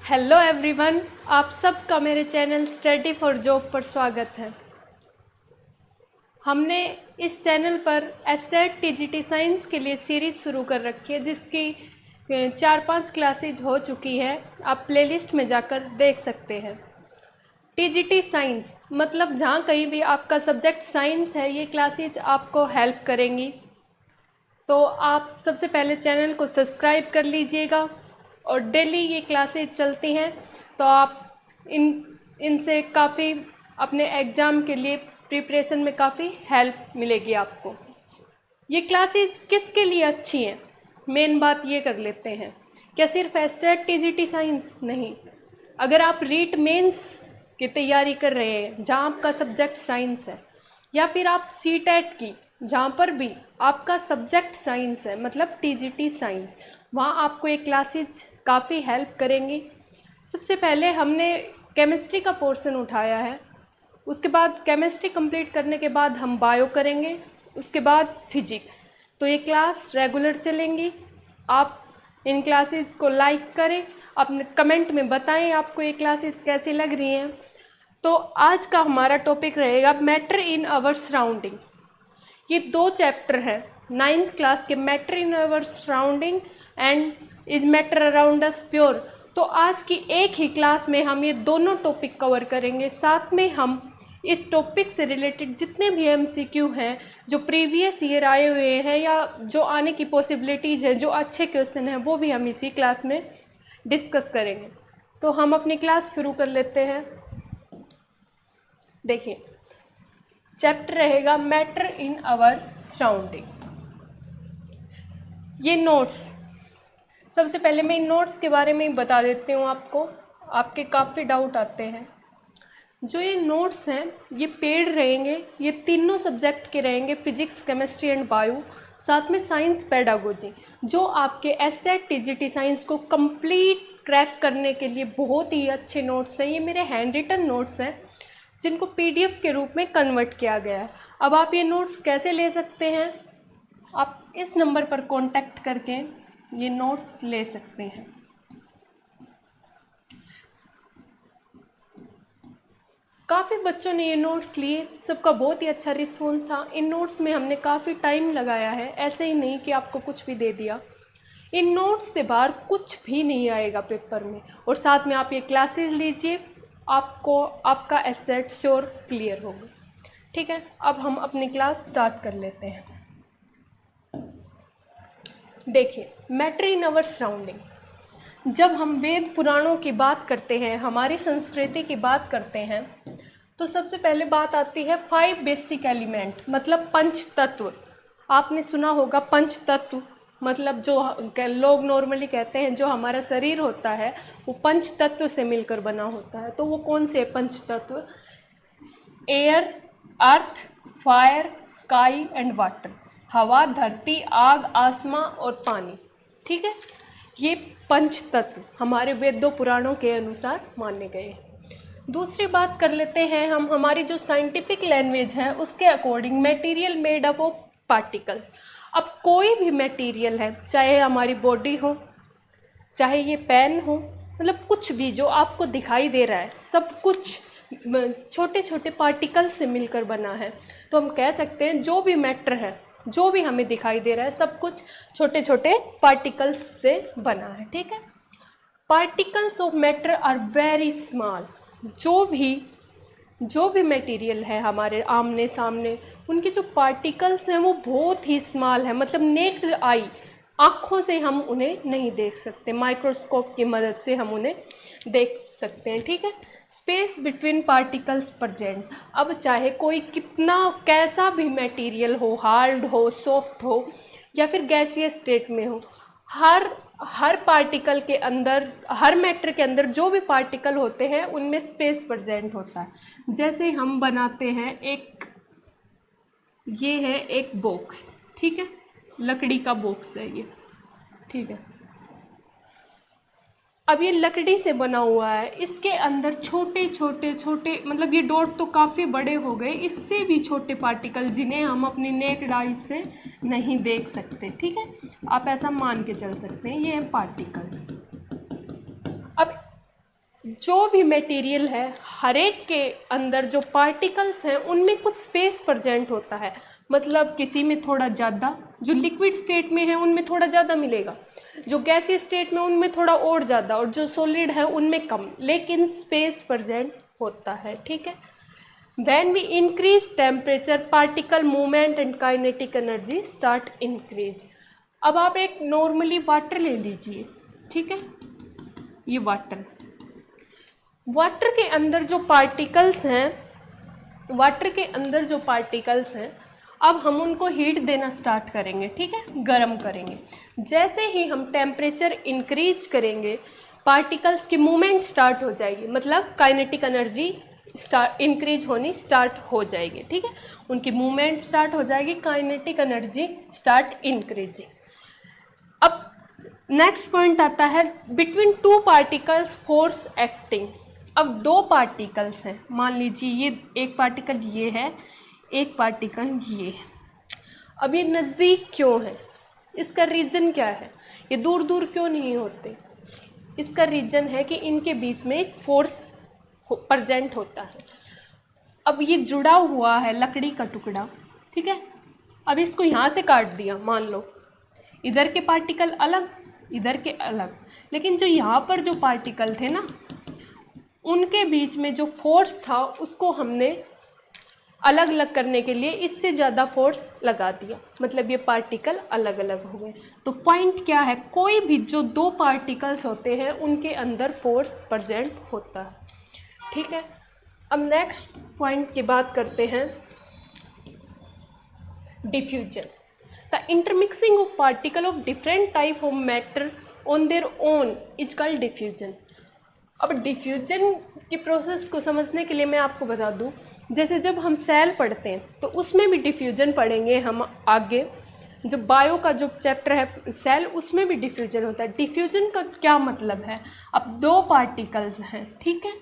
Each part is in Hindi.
हेलो एवरीवन, आप सबका मेरे चैनल स्टडी फॉर जॉब पर स्वागत है। हमने इस चैनल पर एस्टेट टीजीटी साइंस के लिए सीरीज़ शुरू कर रखी है, जिसकी 4-5 क्लासेज हो चुकी है। आप प्लेलिस्ट में जाकर देख सकते हैं। टीजीटी साइंस मतलब जहाँ कहीं भी आपका सब्जेक्ट साइंस है, ये क्लासेज आपको हेल्प करेंगी। तो आप सबसे पहले चैनल को सब्सक्राइब कर लीजिएगा और डेली ये क्लासेज चलती हैं, तो आप इनसे काफ़ी अपने एग्ज़ाम के लिए प्रिपरेशन में काफ़ी हेल्प मिलेगी आपको। ये क्लासेज किसके लिए अच्छी हैं, मेन बात ये कर लेते हैं। क्या सिर्फ एस्टेट टीजीटी साइंस? नहीं, अगर आप रीट मेंस की तैयारी कर रहे हैं जहाँ आपका सब्जेक्ट साइंस है, या फिर आप सीटेट की जहाँ पर भी आपका सब्जेक्ट साइंस है, मतलब टीजीटी साइंस, वहाँ आपको ये क्लासेज काफ़ी हेल्प करेंगी। सबसे पहले हमने केमिस्ट्री का पोर्शन उठाया है, उसके बाद केमिस्ट्री कंप्लीट करने के बाद हम बायो करेंगे, उसके बाद फिजिक्स। तो ये क्लास रेगुलर चलेंगी। आप इन क्लासेस को लाइक करें, अपने कमेंट में बताएं आपको ये क्लासेस कैसी लग रही हैं। तो आज का हमारा टॉपिक रहेगा मैटर इन आवर सराउंडिंग। ये 2 चैप्टर हैं 9th क्लास के, matter in our surrounding and is matter around us pure. तो आज की एक ही क्लास में हम ये दोनों टॉपिक कवर करेंगे। साथ में हम इस टॉपिक से रिलेटेड जितने भी एमसीक्यू हैं जो प्रीवियस ईयर आए हुए हैं या जो आने की पॉसिबिलिटीज़ है, जो अच्छे क्वेश्चन हैं, वो भी हम इसी क्लास में डिस्कस करेंगे। तो हम अपनी क्लास शुरू कर लेते हैं। देखिए, चैप्टर रहेगा मैटर इन आवर सराउंडिंग। ये नोट्स, सबसे पहले मैं इन नोट्स के बारे में ही बता देती हूँ आपको, आपके काफ़ी डाउट आते हैं। जो ये नोट्स हैं ये पेड रहेंगे, ये तीनों सब्जेक्ट के रहेंगे, फिजिक्स, केमिस्ट्री एंड बायो, साथ में साइंस, पेडागोजी, जो आपके एस्टेट टीजीटी साइंस को कंप्लीट क्रैक करने के लिए बहुत ही अच्छे नोट्स हैं। ये मेरे हैंड रिटन नोट्स हैं जिनको पीडीएफ के रूप में कन्वर्ट किया गया है। अब आप ये नोट्स कैसे ले सकते हैं? आप इस नंबर पर कांटेक्ट करके ये नोट्स ले सकते हैं। काफ़ी बच्चों ने ये नोट्स लिए, सबका बहुत ही अच्छा रिस्पॉन्स था। इन नोट्स में हमने काफ़ी टाइम लगाया है, ऐसे ही नहीं कि आपको कुछ भी दे दिया। इन नोट्स से बाहर कुछ भी नहीं आएगा पेपर में। और साथ में आप ये क्लासेस लीजिए, आपको आपका एस्टेट श्योर क्लियर होगा। ठीक है, अब हम अपनी क्लास स्टार्ट कर लेते हैं। देखिए, मैटर इन आवर सराउंडिंग, जब हम वेद पुराणों की बात करते हैं, हमारी संस्कृति की बात करते हैं, तो सबसे पहले बात आती है 5 बेसिक एलिमेंट, मतलब पंच तत्व। आपने सुना होगा पंच तत्व, मतलब जो लोग नॉर्मली कहते हैं जो हमारा शरीर होता है वो पंच तत्व से मिलकर बना होता है। तो वो कौन से पंच तत्व? Air, earth, fire, sky and water. हवा, धरती, आग, आसमां और पानी। ठीक है, ये पंच तत्व हमारे वेदों पुराणों के अनुसार माने गए हैं। दूसरी बात कर लेते हैं हम, हमारी जो साइंटिफिक लैंग्वेज है उसके according material made up of particles. अब कोई भी मटेरियल है, चाहे हमारी बॉडी हो, चाहे ये पेन हो, मतलब कुछ भी जो आपको दिखाई दे रहा है, सब कुछ छोटे छोटे पार्टिकल्स से मिलकर बना है। तो हम कह सकते हैं जो भी मैटर है, जो भी हमें दिखाई दे रहा है, सब कुछ छोटे छोटे पार्टिकल्स से बना है। ठीक है, particles of matter are very small. जो भी मटेरियल है हमारे आमने सामने, उनके जो पार्टिकल्स हैं वो बहुत ही स्मॉल है, मतलब नेक्ड आई, आँखों से हम उन्हें नहीं देख सकते, माइक्रोस्कोप की मदद से हम उन्हें देख सकते हैं। ठीक है, स्पेस बिटवीन पार्टिकल्स प्रेजेंट। अब चाहे कोई कितना कैसा भी मटेरियल हो, हार्ड हो, सॉफ्ट हो या फिर गैसीय स्टेट में हो, हर पार्टिकल के अंदर, हर मैटर के अंदर जो भी पार्टिकल होते हैं उनमें स्पेस प्रेजेंट होता है। जैसे हम बनाते हैं ये है एक बॉक्स, ठीक है, लकड़ी का बॉक्स है ये। ठीक है, अब ये लकड़ी से बना हुआ है, इसके अंदर छोटे छोटे मतलब ये डॉट तो काफ़ी बड़े हो गए, इससे भी छोटे पार्टिकल जिन्हें हम अपनी नेक्ड आई से नहीं देख सकते। ठीक है, आप ऐसा मान के चल सकते हैं, ये हैं पार्टिकल्स। अब जो भी मटेरियल है हर एक के अंदर जो पार्टिकल्स हैं उनमें कुछ स्पेस प्रेजेंट होता है। मतलब किसी में थोड़ा ज़्यादा, जो लिक्विड स्टेट में है उनमें थोड़ा ज़्यादा मिलेगा, जो गैसीय स्टेट में उनमें थोड़ा और ज़्यादा, और जो सॉलिड है उनमें कम, लेकिन स्पेस प्रेजेंट होता है। ठीक है। When we increase temperature, particle movement and kinetic energy start increase। अब आप एक नॉर्मली वाटर ले लीजिए। ठीक है, ये वाटर के अंदर जो पार्टिकल्स हैं, अब हम उनको हीट देना स्टार्ट करेंगे। ठीक है, गर्म करेंगे। जैसे ही हम टेम्परेचर इंक्रीज करेंगे पार्टिकल्स की मूवमेंट स्टार्ट हो जाएगी, मतलब काइनेटिक एनर्जी इंक्रीज होनी स्टार्ट हो जाएगी। ठीक है, उनकी मूवमेंट स्टार्ट हो जाएगी, काइनेटिक एनर्जी स्टार्ट इंक्रीजिंग। अब नेक्स्ट पॉइंट आता है between two particles force acting. अब दो पार्टिकल्स हैं, मान लीजिए ये एक पार्टिकल ये है, एक पार्टिकल ये है। अब ये नज़दीक क्यों है, इसका रीज़न क्या है, ये दूर दूर क्यों नहीं होते? इसका रीज़न है कि इनके बीच में एक फोर्स प्रेजेंट होता है। अब ये जुड़ा हुआ है लकड़ी का टुकड़ा। ठीक है, अब इसको यहाँ से काट दिया, मान लो इधर के पार्टिकल अलग, इधर के अलग, लेकिन जो यहाँ पर जो पार्टिकल थे ना, उनके बीच में जो फोर्स था उसको हमने अलग अलग करने के लिए इससे ज़्यादा फोर्स लगा दिया, मतलब ये पार्टिकल अलग अलग हो गए। तो पॉइंट क्या है, कोई भी जो दो पार्टिकल्स होते हैं उनके अंदर फोर्स प्रेजेंट होता है। ठीक है, अब नेक्स्ट पॉइंट की बात करते हैं, diffusion. The intermixing of particle of different type of matter on their own is called diffusion. अब डिफ्यूजन की प्रोसेस को समझने के लिए मैं आपको बता दूं, जैसे जब हम सेल पढ़ते हैं तो उसमें भी डिफ्यूजन पढ़ेंगे हम आगे। जो बायो का जो चैप्टर है सेल, उसमें भी डिफ्यूजन होता है। डिफ्यूजन का क्या मतलब है, अब दो पार्टिकल्स हैं, ठीक है,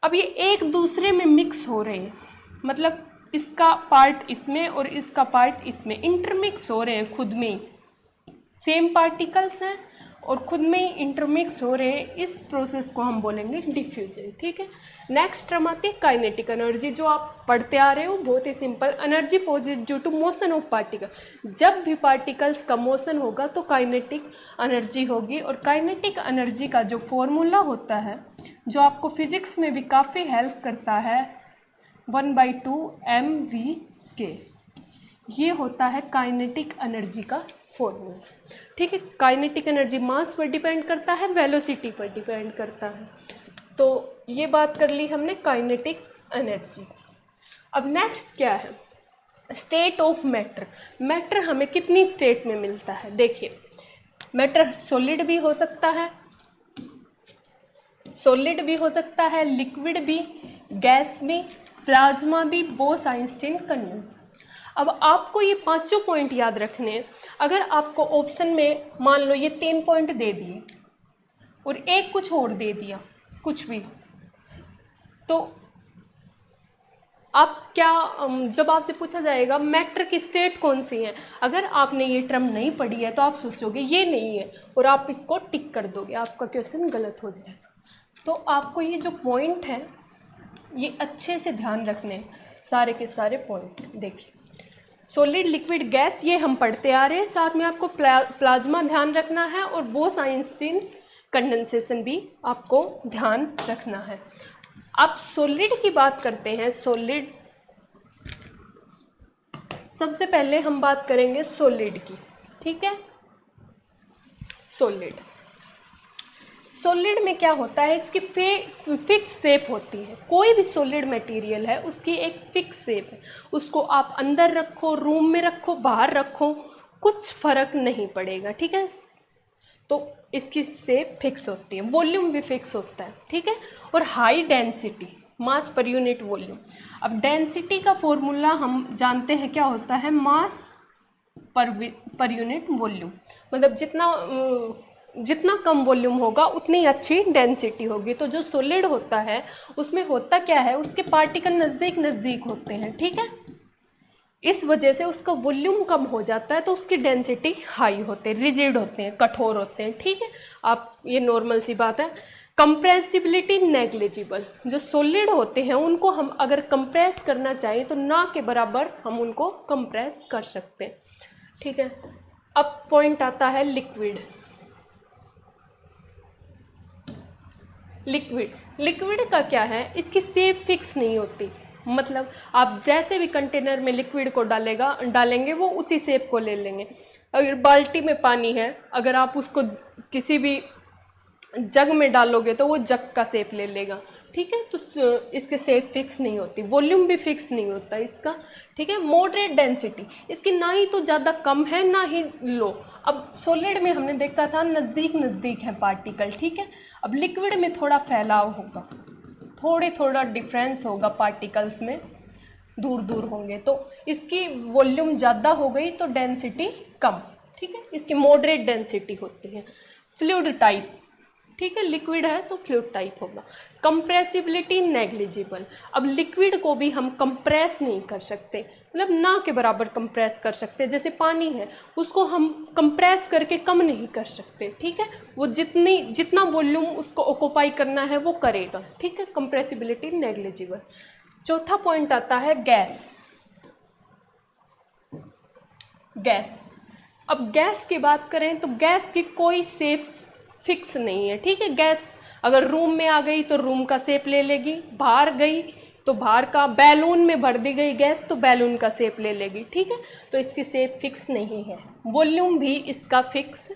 अब ये एक दूसरे में मिक्स हो रहे हैं, मतलब इसका पार्ट इसमें और इसका पार्ट इसमें इंटरमिक्स हो रहे हैं, खुद में ही सेम पार्टिकल्स हैं और खुद में ही इंटरमिक्स हो रहे हैं, इस प्रोसेस को हम बोलेंगे डिफ्यूजन। ठीक है, नेक्स्ट टर्म आती है काइनेटिक एनर्जी, जो आप पढ़ते आ रहे हो, बहुत ही simple, energy positive due to motion of particle. जब भी पार्टिकल्स का मोशन होगा तो काइनेटिक एनर्जी होगी, और काइनेटिक एनर्जी का जो फॉर्मूला होता है, जो आपको फिजिक्स में भी काफ़ी हेल्प करता है, 1/2 mv², ये होता है काइनेटिक एनर्जी का फॉर्मूला। ठीक है, काइनेटिक एनर्जी मास पर डिपेंड करता है, वेलोसिटी पर डिपेंड करता है। तो ये बात कर ली हमने काइनेटिक एनर्जी। अब नेक्स्ट क्या है, स्टेट ऑफ मैटर। मैटर हमें कितनी स्टेट में मिलता है, देखिए मैटर सॉलिड भी हो सकता है, लिक्विड भी, गैस भी, प्लाज्मा भी, बोस-आइंस्टीन कंडेंस। अब आपको ये पांचों पॉइंट याद रखने हैं। अगर आपको ऑप्शन में मान लो ये 3 पॉइंट दे दिए और एक कुछ और दे दिया, कुछ भी, तो आप क्या, जब आपसे पूछा जाएगा मैटर की स्टेट कौन सी है, अगर आपने ये टर्म नहीं पढ़ी है तो आप सोचोगे ये नहीं है और आप इसको टिक कर दोगे, आपका क्वेश्चन गलत हो जाएगा। तो आपको ये जो पॉइंट है ये अच्छे से ध्यान रखने हैं, सारे के सारे पॉइंट। देखिए सॉलिड, लिक्विड, गैस, ये हम पढ़ते आ रहे हैं, साथ में आपको प्लाज्मा ध्यान रखना है और बोस-आइंस्टीन कंडेंसेशन भी आपको ध्यान रखना है। अब सॉलिड की बात करते हैं। सॉलिड, सबसे पहले हम बात करेंगे सॉलिड की। ठीक है, सॉलिड में क्या होता है, इसकी फिक्स शेप होती है। कोई भी सॉलिड मटेरियल है उसकी एक फिक्स शेप है, उसको आप अंदर रखो, रूम में रखो, बाहर रखो, कुछ फर्क नहीं पड़ेगा। ठीक है, तो इसकी शेप फिक्स होती है, वॉल्यूम भी फिक्स होता है। ठीक है, और हाई डेंसिटी, मास पर यूनिट वॉल्यूम। अब डेंसिटी का फॉर्मूला हम जानते हैं क्या होता है, मास पर यूनिट वॉल्यूम, मतलब जितना कम वॉल्यूम होगा उतनी अच्छी डेंसिटी होगी। तो जो सॉलिड होता है उसमें होता क्या है, उसके पार्टिकल नज़दीक नज़दीक होते हैं। ठीक है, इस वजह से उसका वॉल्यूम कम हो जाता है, तो उसकी डेंसिटी हाई होते हैं, रिजिड होते हैं, कठोर होते हैं। ठीक है, आप ये नॉर्मल सी बात है। कंप्रेसिबिलिटी नेग्लिजिबल, जो सॉलिड होते हैं उनको हम अगर कंप्रेस करना चाहें तो ना के बराबर हम उनको कंप्रेस कर सकते हैं, ठीक है। अब पॉइंट आता है लिक्विड। लिक्विड का क्या है, इसकी शेप फिक्स नहीं होती, मतलब आप जैसे भी कंटेनर में लिक्विड को डालेंगे वो उसी शेप को ले लेंगे। अगर बाल्टी में पानी है, अगर आप उसको किसी भी जग में डालोगे तो वो जग का शेप ले लेगा, ठीक है। तो इसके शेप फिक्स नहीं होती, वॉल्यूम भी फिक्स नहीं होता इसका, ठीक है। मॉडरेट डेंसिटी, इसकी ना ही तो ज़्यादा कम है ना ही लो। अब सॉलिड में हमने देखा था नज़दीक नज़दीक है पार्टिकल, ठीक है। अब लिक्विड में थोड़ा फैलाव होगा, थोड़ा डिफरेंस होगा पार्टिकल्स में, दूर दूर होंगे, तो इसकी वॉल्यूम ज़्यादा हो गई तो डेंसिटी कम, ठीक है। इसकी मॉडरेट डेंसिटी होती है। फ्लूइड टाइप, ठीक है, लिक्विड है तो फ्लूइड टाइप होगा। कंप्रेसिबिलिटी नेग्लिजिबल, अब लिक्विड को भी हम कंप्रेस नहीं कर सकते, मतलब ना के बराबर कंप्रेस कर सकते। जैसे पानी है उसको हम कंप्रेस करके कम नहीं कर सकते, ठीक है। वो जितना वॉल्यूम उसको ऑक्यूपाई करना है वो करेगा, ठीक है। Compressibility negligible. चौथा पॉइंट आता है गैस। अब गैस की बात करें तो गैस की कोई शेप फिक्स नहीं है, ठीक है। गैस अगर रूम में आ गई तो रूम का शेप ले लेगी, बाहर गई तो बाहर का, बैलून में भर दी गई गैस तो बैलून का शेप ले लेगी, ठीक है। तो इसकी शेप फिक्स नहीं है, वॉल्यूम भी इसका फिक्स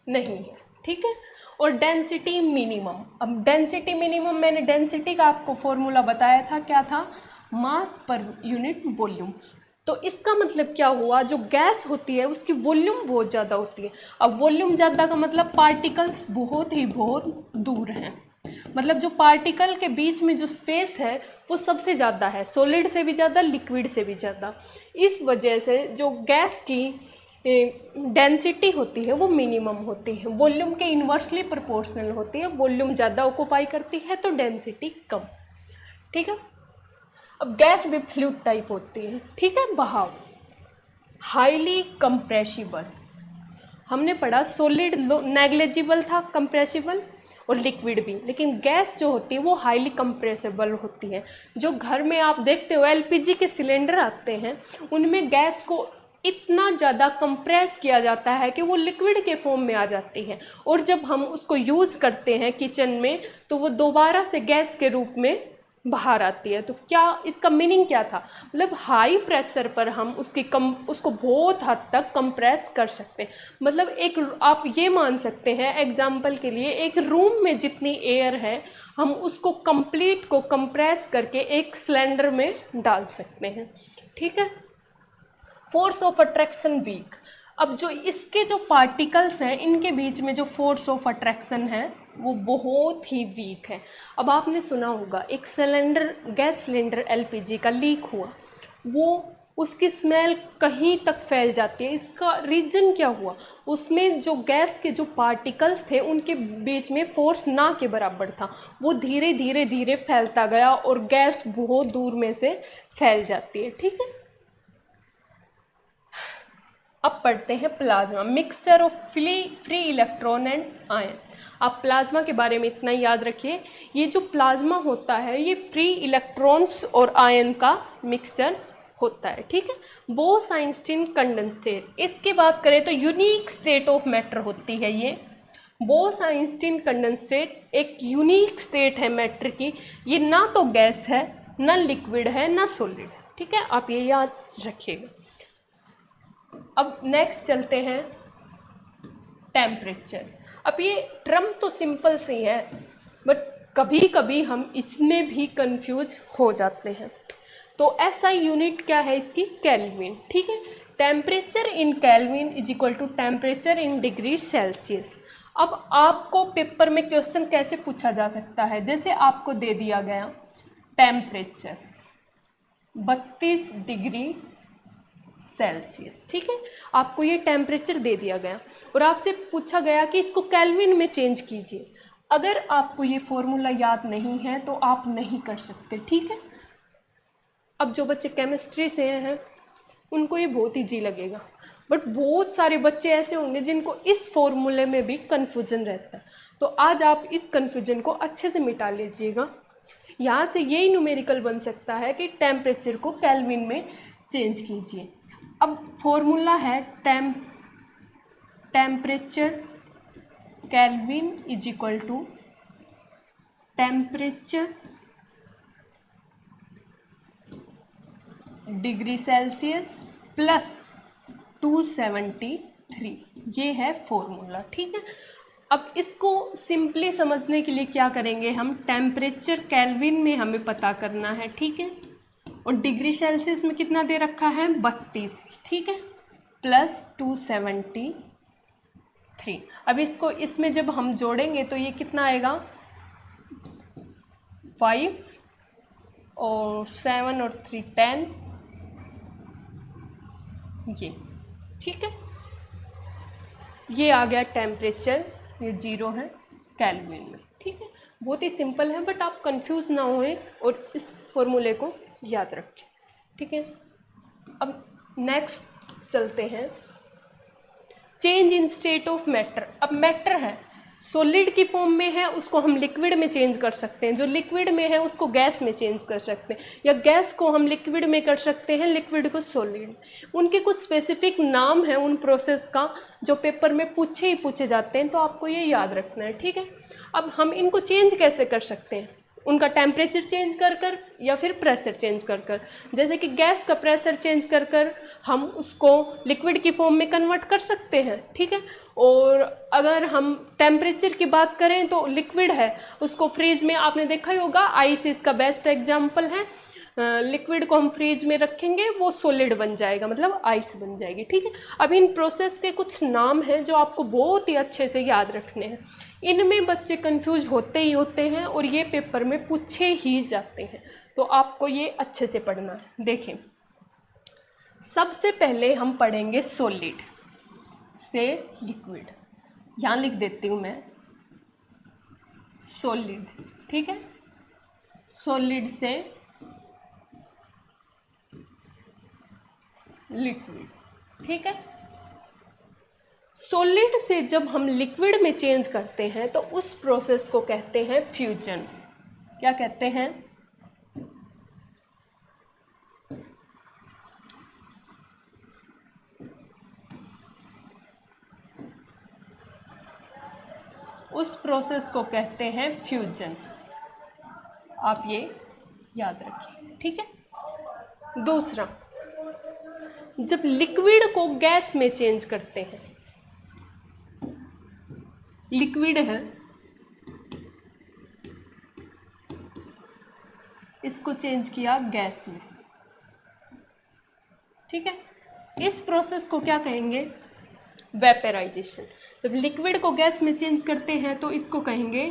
नहीं है, ठीक है। और डेंसिटी मिनिमम, अब डेंसिटी मिनिमम, मैंने डेंसिटी का आपको फॉर्मूला बताया था, क्या था, मास पर यूनिट वॉल्यूम। तो इसका मतलब क्या हुआ, जो गैस होती है उसकी वॉल्यूम बहुत ज़्यादा होती है। अब वॉल्यूम ज़्यादा का मतलब पार्टिकल्स बहुत दूर हैं, मतलब जो पार्टिकल के बीच में जो स्पेस है वो सबसे ज़्यादा है, सॉलिड से भी ज़्यादा, लिक्विड से भी ज़्यादा। इस वजह से जो गैस की डेंसिटी होती है वो मिनिमम होती है, वॉल्यूम के इन्वर्सली प्रोपोर्शनल होती है। वॉल्यूम ज़्यादा ऑक्यूपाई करती है तो डेंसिटी कम, ठीक है। अब गैस भी फ्लूइड टाइप होती है, ठीक है। बहाव, हाईली कंप्रेसिबल, हमने पढ़ा सॉलिड नेग्लिजिबल था, कंप्रेसिबल और लिक्विड भी, लेकिन गैस जो होती है वो हाईली कंप्रेसिबल होती है। जो घर में आप देखते हो एलपीजी के सिलेंडर आते हैं उनमें गैस को इतना ज़्यादा कंप्रेस किया जाता है कि वो लिक्विड के फॉर्म में आ जाती है, और जब हम उसको यूज़ करते हैं किचन में तो वो दोबारा से गैस के रूप में बाहर आती है। तो क्या इसका मीनिंग क्या था, मतलब हाई प्रेशर पर हम उसको बहुत हद तक कंप्रेस कर सकते हैं। मतलब एक आप ये मान सकते हैं एग्जांपल के लिए, एक रूम में जितनी एयर है हम उसको कंप्लीट को कंप्रेस करके एक सिलेंडर में डाल सकते हैं, ठीक है। फोर्स ऑफ अट्रैक्शन वीक, अब जो इसके जो पार्टिकल्स हैं इनके बीच में जो फोर्स ऑफ अट्रैक्शन है वो बहुत ही वीक है। अब आपने सुना होगा एक सिलेंडर, गैस सिलेंडर एलपीजी का लीक हुआ, वो उसकी स्मेल कहीं तक फैल जाती है। इसका रीज़न क्या हुआ, उसमें जो गैस के जो पार्टिकल्स थे उनके बीच में फोर्स ना के बराबर था, वो धीरे धीरे फैलता गया और गैस बहुत दूर में से फैल जाती है, ठीक है। अब पढ़ते हैं plasma, mixture of free electron and ion. आप प्लाज्मा के बारे में इतना याद रखिए, ये जो प्लाज्मा होता है ये फ्री इलेक्ट्रॉन्स और आयन का मिक्सचर होता है, ठीक है। बोस-आइंस्टीन कंडेंसेट, इसकी बात करें तो यूनिक स्टेट ऑफ मैटर होती है ये। बोस-आइंस्टीन कंडेंसेट एक यूनिक स्टेट है मैटर की, ये ना तो गैस है, ना लिक्विड है, ना सॉलिड, ठीक है। आप ये याद रखिएगा। अब नेक्स्ट चलते हैं टेम्परेचर। अब ये टर्म तो सिंपल सी है बट कभी कभी हम इसमें भी कंफ्यूज हो जाते हैं। तो एसआई यूनिट क्या है इसकी, केल्विन, ठीक है। Temperature in kelvin is equal to temperature in degree Celsius. अब आपको पेपर में क्वेश्चन कैसे पूछा जा सकता है, जैसे आपको दे दिया गया टेम्परेचर 32 डिग्री सेल्सियस, ठीक है। आपको ये टेम्परेचर दे दिया गया और आपसे पूछा गया कि इसको केल्विन में चेंज कीजिए। अगर आपको ये फॉर्मूला याद नहीं है तो आप नहीं कर सकते, ठीक है। अब जो बच्चे केमिस्ट्री से हैं उनको ये बहुत ईजी लगेगा। बट बहुत सारे बच्चे ऐसे होंगे जिनको इस फॉर्मूले में भी कन्फ्यूजन रहता है। तो आज आप इस कन्फ्यूजन को अच्छे से मिटा लीजिएगा। यहाँ से यही न्यूमेरिकल बन सकता है कि टेम्परेचर को केल्विन में चेंज कीजिए। अब फॉर्मूला है temperature kelvin is equal to temperature degree Celsius plus 273, ये है फॉर्मूला। ठीक है, अब इसको सिंपली समझने के लिए क्या करेंगे हम, टेम्परेचर केल्विन में हमें पता करना है। ठीक है, और डिग्री सेल्सियस में कितना दे रखा है, 32। ठीक है, प्लस 273। अब इसको इसमें जब हम जोड़ेंगे तो ये कितना आएगा, 5 और 7 और 3 10, ये। ठीक है, ये आ गया टेम्परेचर, ये 0 है केल्विन में। ठीक है, बहुत ही सिंपल है, बट आप कंफ्यूज ना होएं और इस फॉर्मूले को याद रखें। ठीक है, अब नेक्स्ट चलते हैं, change in state of matter. अब मैटर है, सॉलिड की फॉर्म में है, उसको हम लिक्विड में चेंज कर सकते हैं, जो लिक्विड में है उसको गैस में चेंज कर सकते हैं, या गैस को हम लिक्विड में कर सकते हैं, लिक्विड को सॉलिड। उनके कुछ स्पेसिफिक नाम हैं उन प्रोसेस का, जो पेपर में पूछे जाते हैं, तो आपको ये याद रखना है। ठीक है, अब हम इनको चेंज कैसे कर सकते हैं, उनका टेम्परेचर चेंज कर या फिर प्रेशर चेंज कर। जैसे कि गैस का प्रेशर चेंज कर हम उसको लिक्विड की फॉर्म में कन्वर्ट कर सकते हैं। ठीक है, और अगर हम टेम्परेचर की बात करें तो लिक्विड है, उसको फ्रीज में, आपने देखा ही होगा, आइस इसका बेस्ट एग्जाम्पल है। लिक्विड को हम फ्रीज में रखेंगे, वो सॉलिड बन जाएगा, मतलब आइस बन जाएगी। ठीक है, अब इन प्रोसेस के कुछ नाम हैं जो आपको बहुत ही अच्छे से याद रखने हैं। इनमें बच्चे कंफ्यूज होते ही होते हैं और ये पेपर में पूछे ही जाते हैं, तो आपको ये अच्छे से पढ़ना है। देखें, सबसे पहले हम पढ़ेंगे सॉलिड से लिक्विड, यहाँ लिख देती हूँ मैं सॉलिड। ठीक है, सॉलिड से लिक्विड। ठीक है, सॉलिड से जब हम लिक्विड में चेंज करते हैं तो उस प्रोसेस को कहते हैं फ्यूजन। क्या कहते हैं, उस प्रोसेस को कहते हैं फ्यूजन। आप ये याद रखिए। ठीक है, दूसरा, जब लिक्विड को गैस में चेंज करते हैं, लिक्विड है, इसको चेंज किया गैस में। ठीक है, इस प्रोसेस को क्या कहेंगे, वेपराइजेशन। जब लिक्विड को गैस में चेंज करते हैं तो इसको कहेंगे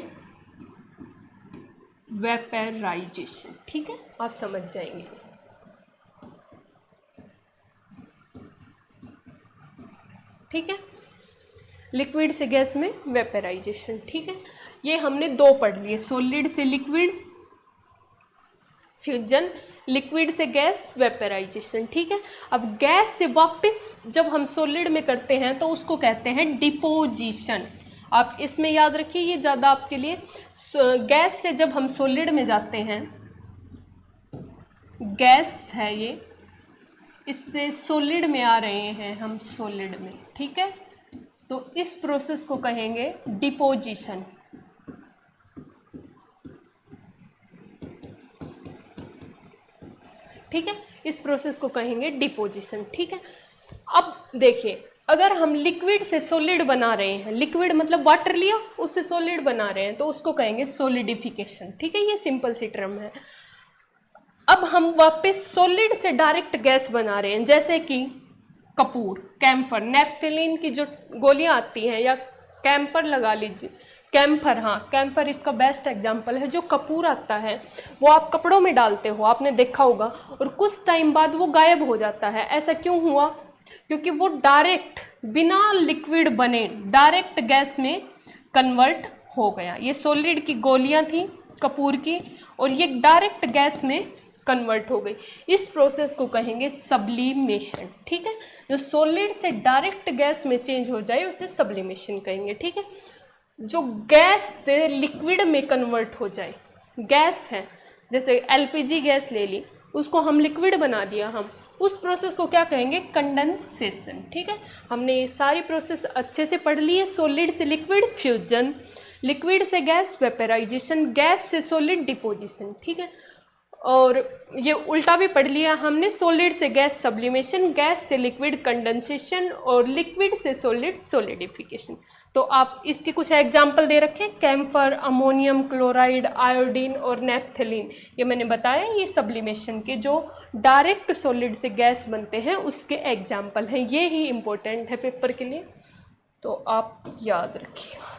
वेपराइजेशन। ठीक है, आप समझ जाएंगे। ठीक है, लिक्विड से गैस में वेपराइजेशन। ठीक है, ये हमने दो पढ़ लिए, सॉलिड से लिक्विड फ्यूजन, लिक्विड से गैस वेपराइजेशन। ठीक है, अब गैस से वापस जब हम सॉलिड में करते हैं तो उसको कहते हैं डिपोजिशन। आप इसमें याद रखिए, ये ज़्यादा आपके लिए, गैस से जब हम सॉलिड में जाते हैं, गैस है ये, इससे सॉलिड में आ रहे हैं हम, सॉलिड में। ठीक है, तो इस प्रोसेस को कहेंगे डिपोजिशन। ठीक है, इस प्रोसेस को कहेंगे डिपोजिशन। ठीक है, अब देखिए, अगर हम लिक्विड से सॉलिड बना रहे हैं, लिक्विड मतलब वाटर लिया, उससे सॉलिड बना रहे हैं, तो उसको कहेंगे सॉलिडिफिकेशन। ठीक है, ये सिंपल सी टर्म है। अब हम वापस सॉलिड से डायरेक्ट गैस बना रहे हैं, जैसे कि कपूर, कैम्फर, नेफ्थलीन की जो गोलियां आती हैं, या कैम्पर लगा लीजिए, कैम्फर, हाँ कैम्फर इसका बेस्ट एग्जाम्पल है। जो कपूर आता है वो आप कपड़ों में डालते हो, आपने देखा होगा, और कुछ टाइम बाद वो गायब हो जाता है। ऐसा क्यों हुआ, क्योंकि वो डायरेक्ट बिना लिक्विड बने डायरेक्ट गैस में कन्वर्ट हो गया। ये सॉलिड की गोलियां थी कपूर की, और ये डायरेक्ट गैस में कन्वर्ट हो गई। इस प्रोसेस को कहेंगे सब्लिमेशन, ठीक है। जो सॉलिड से डायरेक्ट गैस में चेंज हो जाए उसे सब्लिमेशन कहेंगे, ठीक है। जो गैस से लिक्विड में कन्वर्ट हो जाए, गैस है जैसे एलपीजी गैस ले ली, उसको हम लिक्विड बना दिया, हम उस प्रोसेस को क्या कहेंगे, कंडेंसेशन, ठीक है। हमने ये सारी प्रोसेस अच्छे से पढ़ ली है। सॉलिड से लिक्विड फ्यूजन, लिक्विड से गैस वेपराइजेशन, गैस से सॉलिड डिपोजिशन, ठीक है। और ये उल्टा भी पढ़ लिया हमने, सॉलिड से गैस सब्लिमेशन, गैस से लिक्विड कंडेंसेशन और लिक्विड से सॉलिड सॉलिडिफिकेशन। तो आप इसके कुछ एग्जाम्पल दे रखे हैं, कैम्फर, अमोनियम क्लोराइड, आयोडीन और नेप्थलीन। ये मैंने बताया ये सब्लिमेशन के जो डायरेक्ट सॉलिड से गैस बनते हैं उसके एग्जाम्पल हैं। ये ही इम्पोर्टेंट है पेपर के लिए, तो आप याद रखिएगा।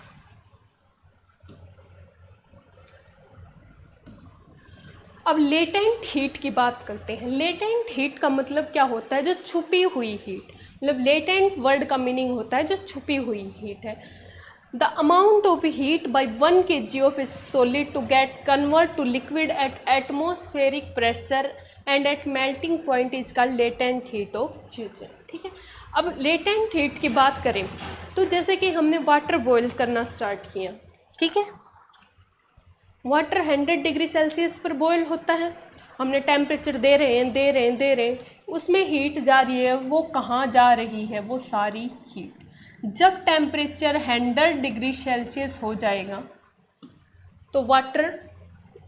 अब लेटेंट हीट की बात करते हैं। लेटेंट हीट का मतलब क्या होता है, जो छुपी हुई हीट, मतलब लेटेंट वर्ड का मीनिंग होता है जो छुपी हुई हीट है। The amount of heat by 1 kg of solid to get convert to liquid at atmospheric pressure and at melting point is called latent heat of fusion, ठीक है। अब लेटेंट हीट की बात करें तो जैसे कि हमने वाटर बॉयल करना स्टार्ट किया, ठीक है। वाटर 100 डिग्री सेल्सियस पर बॉयल होता है, हमने टेम्परेचर दे रहे हैं, उसमें हीट जा रही है। वो कहाँ जा रही है, वो सारी हीट जब टेम्परेचर 100 डिग्री सेल्सियस हो जाएगा तो वाटर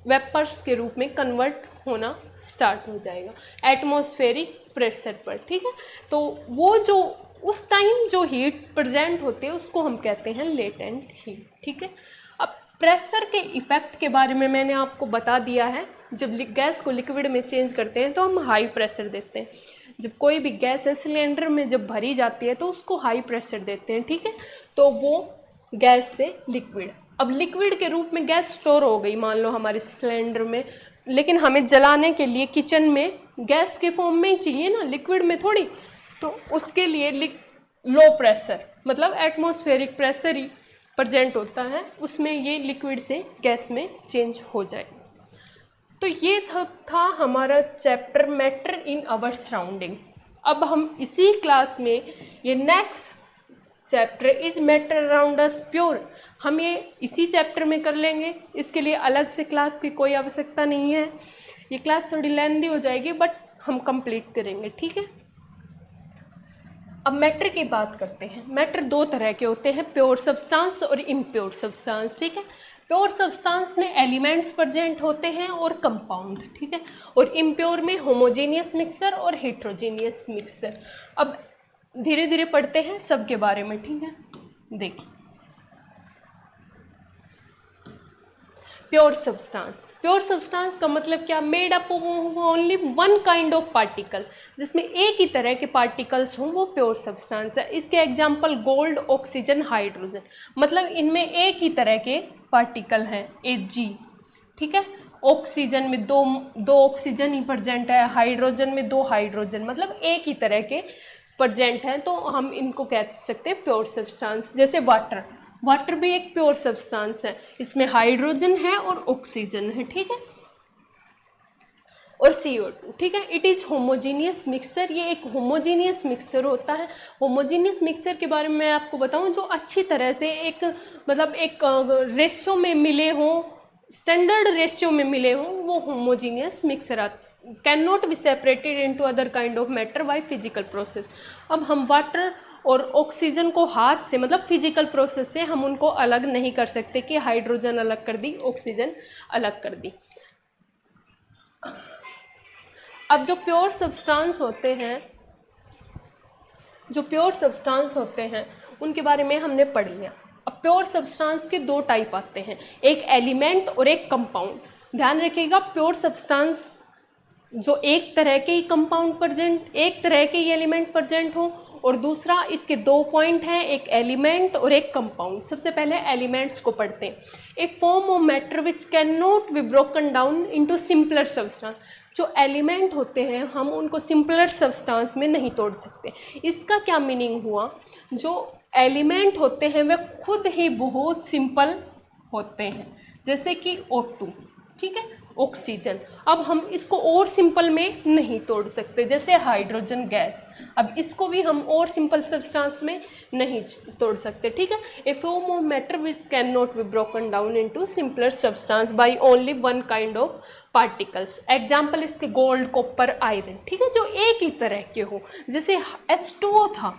वेपर्स के रूप में कन्वर्ट होना स्टार्ट हो जाएगा एटमॉस्फेरिक प्रेशर पर, ठीक है। तो वो जो उस टाइम जो हीट प्रेजेंट होती है उसको हम कहते हैं लेटेंट हीट, ठीक है। अब प्रेशर के इफ़ेक्ट के बारे में मैंने आपको बता दिया है। जब गैस को लिक्विड में चेंज करते हैं तो हम हाई प्रेशर देते हैं। जब कोई भी गैस है सिलेंडर में जब भरी जाती है तो उसको हाई प्रेशर देते हैं, ठीक है। तो वो गैस से लिक्विड, अब लिक्विड के रूप में गैस स्टोर हो गई मान लो हमारे सिलेंडर में, लेकिन हमें जलाने के लिए किचन में गैस के फॉर्म में ही चाहिए ना, लिक्विड में थोड़ी। तो उसके लिए लो प्रेशर मतलब एटमॉस्फेरिक प्रेशर ही प्रेजेंट होता है, उसमें ये लिक्विड से गैस में चेंज हो जाए। तो ये था हमारा chapter matter in our surrounding. अब हम इसी क्लास में ये next chapter is matter around us pure, हम ये इसी चैप्टर में कर लेंगे। इसके लिए अलग से क्लास की कोई आवश्यकता नहीं है। ये क्लास थोड़ी लेंदी हो जाएगी बट हम कंप्लीट करेंगे, ठीक है। अब मैटर की बात करते हैं। मैटर दो तरह के होते हैं, प्योर सब्सटेंस और इम्प्योर सब्सटेंस, ठीक है। प्योर सब्सटेंस में एलिमेंट्स प्रेजेंट होते हैं और कंपाउंड, ठीक है। और इम्प्योर में होमोजेनियस मिक्सचर और हेट्रोजेनियस मिक्सचर। अब धीरे धीरे पढ़ते हैं सबके बारे में, ठीक है। देखिए प्योर सब्सटेंस, प्योर सब्सटेंस का मतलब क्या, made up only one kind of particle, जिसमें एक ही तरह के पार्टिकल्स हों, वो प्योर सब्सटेंस है। इसके एग्जांपल गोल्ड, ऑक्सीजन, हाइड्रोजन, मतलब इनमें एक ही तरह के पार्टिकल हैं, Ag, ठीक है। ऑक्सीजन में दो ऑक्सीजन ही प्रेजेंट है, हाइड्रोजन में 2 हाइड्रोजन, मतलब एक ही तरह के प्रेजेंट हैं, तो हम इनको कह सकते हैं प्योर सब्सटेंस। जैसे वाटर, वाटर भी एक प्योर सब्सटेंस है, इसमें हाइड्रोजन है और ऑक्सीजन है, ठीक है, और CO2, ठीक है। इट इज़ होमोजीनियस मिक्सचर, ये एक होमोजीनियस मिक्सचर होता है। होमोजीनियस मिक्सचर के बारे में मैं आपको बताऊं, जो अच्छी तरह से एक मतलब एक रेशियो में मिले हों, स्टैंडर्ड रेशियो में मिले हों, वो homogeneous mixture can not be separated into other kind of matter by physical process. अब हम वाटर और ऑक्सीजन को हाथ से मतलब फिजिकल प्रोसेस से हम उनको अलग नहीं कर सकते कि हाइड्रोजन अलग कर दी, ऑक्सीजन अलग कर दी। अब जो प्योर सब्सटेंस होते हैं उनके बारे में हमने पढ़ लिया। अब प्योर सब्सटेंस के 2 टाइप आते हैं, एक एलिमेंट और एक कंपाउंड। ध्यान रखिएगा, प्योर सब्सटेंस जो एक तरह के ही कंपाउंड प्रेजेंट, एक तरह के ही एलिमेंट प्रेजेंट हो, और दूसरा इसके 2 पॉइंट हैं, एक एलिमेंट और एक कंपाउंड। सबसे पहले एलिमेंट्स को पढ़ते हैं। A form of matter which can not be broken down into simpler substance. जो एलिमेंट होते हैं हम उनको सिंपलर सब्सटेंस में नहीं तोड़ सकते। इसका क्या मीनिंग हुआ, जो एलिमेंट होते हैं वे खुद ही बहुत सिंपल होते हैं, जैसे कि O2, ठीक है। ऑक्सीजन। अब हम इसको और सिंपल में नहीं तोड़ सकते, जैसे हाइड्रोजन गैस, अब इसको भी हम और सिंपल सब्सटेंस में नहीं तोड़ सकते, ठीक है। A form of matter which can not be broken down into simpler substance by only one kind of particles. Example इसके गोल्ड, कॉपर, आयरन, ठीक है, जो एक ही तरह के हो। जैसे H2O था,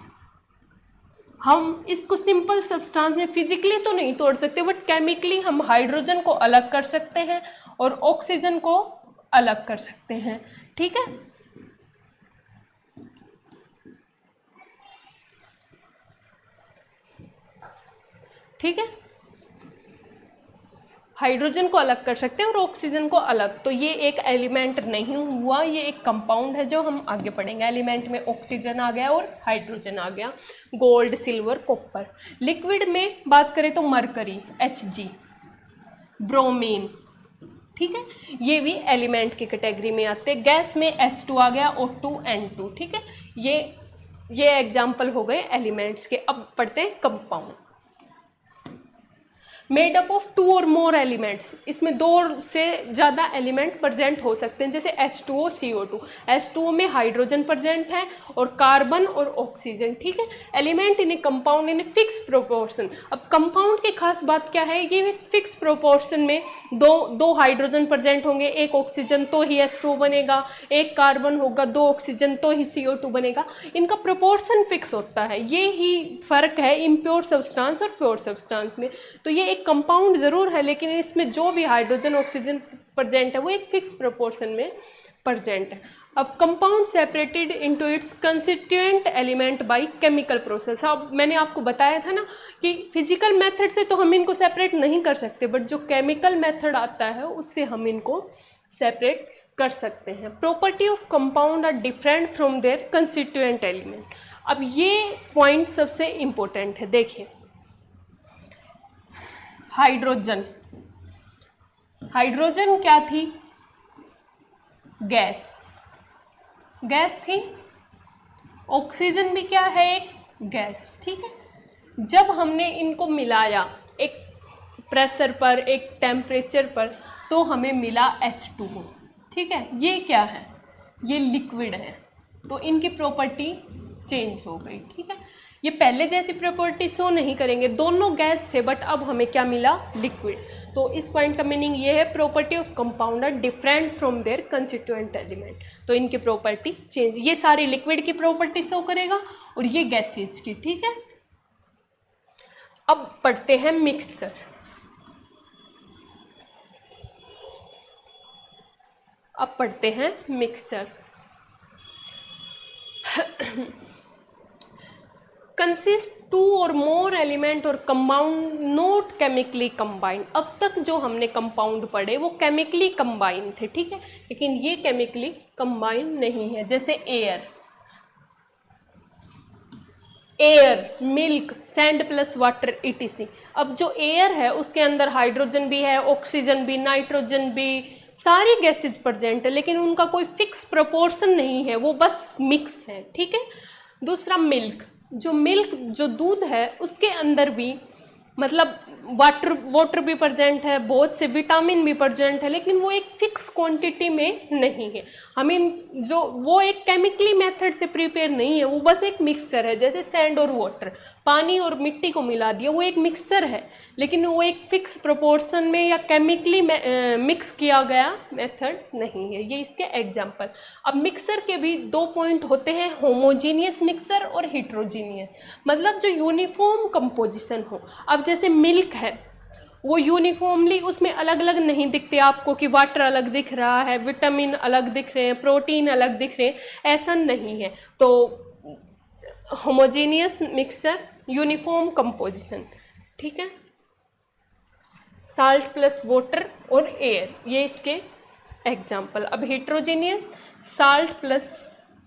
हम इसको सिंपल सब्सटेंस में फिजिकली तो नहीं तोड़ सकते, बट केमिकली हम हाइड्रोजन को अलग कर सकते हैं और ऑक्सीजन को अलग कर सकते हैं, ठीक है। ठीक है, हाइड्रोजन को अलग कर सकते हैं और ऑक्सीजन को अलग। तो ये एक एलिमेंट नहीं हुआ, ये एक कंपाउंड है जो हम आगे पढ़ेंगे। एलिमेंट में ऑक्सीजन आ गया और हाइड्रोजन आ गया, गोल्ड, सिल्वर, कॉपर। लिक्विड में बात करें तो मरकरी, Hg, ब्रोमीन, ठीक है, ये भी एलिमेंट की कैटेगरी में आते हैं। गैस में H2 आ गया, O2, N2, ठीक है। ये एग्जाम्पल हो गए एलिमेंट्स के। अब पढ़ते हैं कंपाउंड। मेड अप ऑफ 2 और मोर एलिमेंट्स, इसमें 2 से ज़्यादा एलिमेंट प्रेजेंट हो सकते हैं, जैसे H2O, CO2। H2O में हाइड्रोजन प्रेजेंट है और कार्बन और ऑक्सीजन, ठीक है। Element in A compound in a fix proportion. अब कंपाउंड की खास बात क्या है, ये फिक्स प्रोपोर्शन में दो हाइड्रोजन प्रेजेंट होंगे, एक ऑक्सीजन तो ही H2O बनेगा, एक कार्बन होगा, 2 ऑक्सीजन तो ही CO2 बनेगा। इनका प्रोपोर्शन फिक्स होता है, ये ही फर्क है इम्प्योर सब्सटेंस और प्योर सब्सटेंस में। तो ये कंपाउंड जरूर है, लेकिन इसमें जो भी हाइड्रोजन, ऑक्सीजन प्रेजेंट है वो एक फिक्स प्रोपोर्शन में प्रेजेंट है। अब compound separated into its constituent element by chemical process. अब मैंने आपको बताया था ना कि फिजिकल मेथड से तो हम इनको सेपरेट नहीं कर सकते, बट जो केमिकल मेथड आता है उससे हम इनको सेपरेट कर सकते हैं। Property of compound are different from their constituent element. अब ये पॉइंट सबसे इंपॉर्टेंट है, देखिए। हाइड्रोजन, हाइड्रोजन क्या थी, गैस, गैस थी। ऑक्सीजन भी क्या है, एक गैस, ठीक है। जब हमने इनको मिलाया एक प्रेशर पर, एक टेम्परेचर पर, तो हमें मिला H2O, ठीक है। ये क्या है, ये लिक्विड है, तो इनकी प्रॉपर्टी चेंज हो गई, ठीक है। ये पहले जैसी प्रॉपर्टी शो नहीं करेंगे, दोनों गैस थे बट अब हमें क्या मिला, लिक्विड। तो इस पॉइंट का मीनिंग ये है, property of compound are different from their constituent element. तो इनकी प्रॉपर्टी चेंज, ये सारी लिक्विड की प्रॉपर्टी शो करेगा और ये गैसेज की, ठीक है। अब पढ़ते हैं मिक्सचर। अब पढ़ते हैं मिक्सचर। कंसिस्ट 2 और मोर एलिमेंट और कंपाउंड नॉट केमिकली कंबाइंड। अब तक जो हमने कंपाउंड पढ़े वो केमिकली कंबाइन थे, ठीक है, लेकिन ये केमिकली कंबाइन नहीं है। जैसे air, air, milk, sand plus water, ETC। अब जो एयर है उसके अंदर हाइड्रोजन भी है, ऑक्सीजन भी, नाइट्रोजन भी, सारी गैसेज प्रेजेंट है, लेकिन उनका कोई फिक्स प्रोपोर्शन नहीं है, वो बस मिक्स है, ठीक है। दूसरा मिल्क, जो दूध है उसके अंदर भी मतलब वाटर भी प्रेजेंट है, बहुत से विटामिन भी प्रेजेंट है, लेकिन वो एक फिक्स क्वांटिटी में नहीं है। हमें जो वो एक केमिकली मेथड से प्रिपेयर नहीं है, वो बस एक मिक्सचर है। जैसे सैंड और वाटर, पानी और मिट्टी को मिला दिया, वो एक मिक्सचर है, लेकिन वो एक फिक्स प्रोपोर्शन में या केमिकली मिक्स किया गया मेथड नहीं है। ये इसके एग्जाम्पल। अब मिक्सचर के भी 2 पॉइंट होते हैं, होमोजीनियस मिक्सचर और हिट्रोजीनियस, मतलब जो यूनिफॉर्म कंपोजिशन हो। अब जैसे मिल्क है, वो यूनिफॉर्मली उसमें अलग अलग नहीं दिखते आपको कि वाटर अलग दिख रहा है, विटामिन अलग दिख रहे हैं, प्रोटीन अलग दिख रहे हैं, ऐसा नहीं है। तो होमोजीनियस मिक्सचर, यूनिफॉर्म कंपोजिशन, ठीक है। साल्ट प्लस वाटर और एयर, ये इसके एग्जाम्पल। अब हिट्रोजीनियस, साल्ट प्लस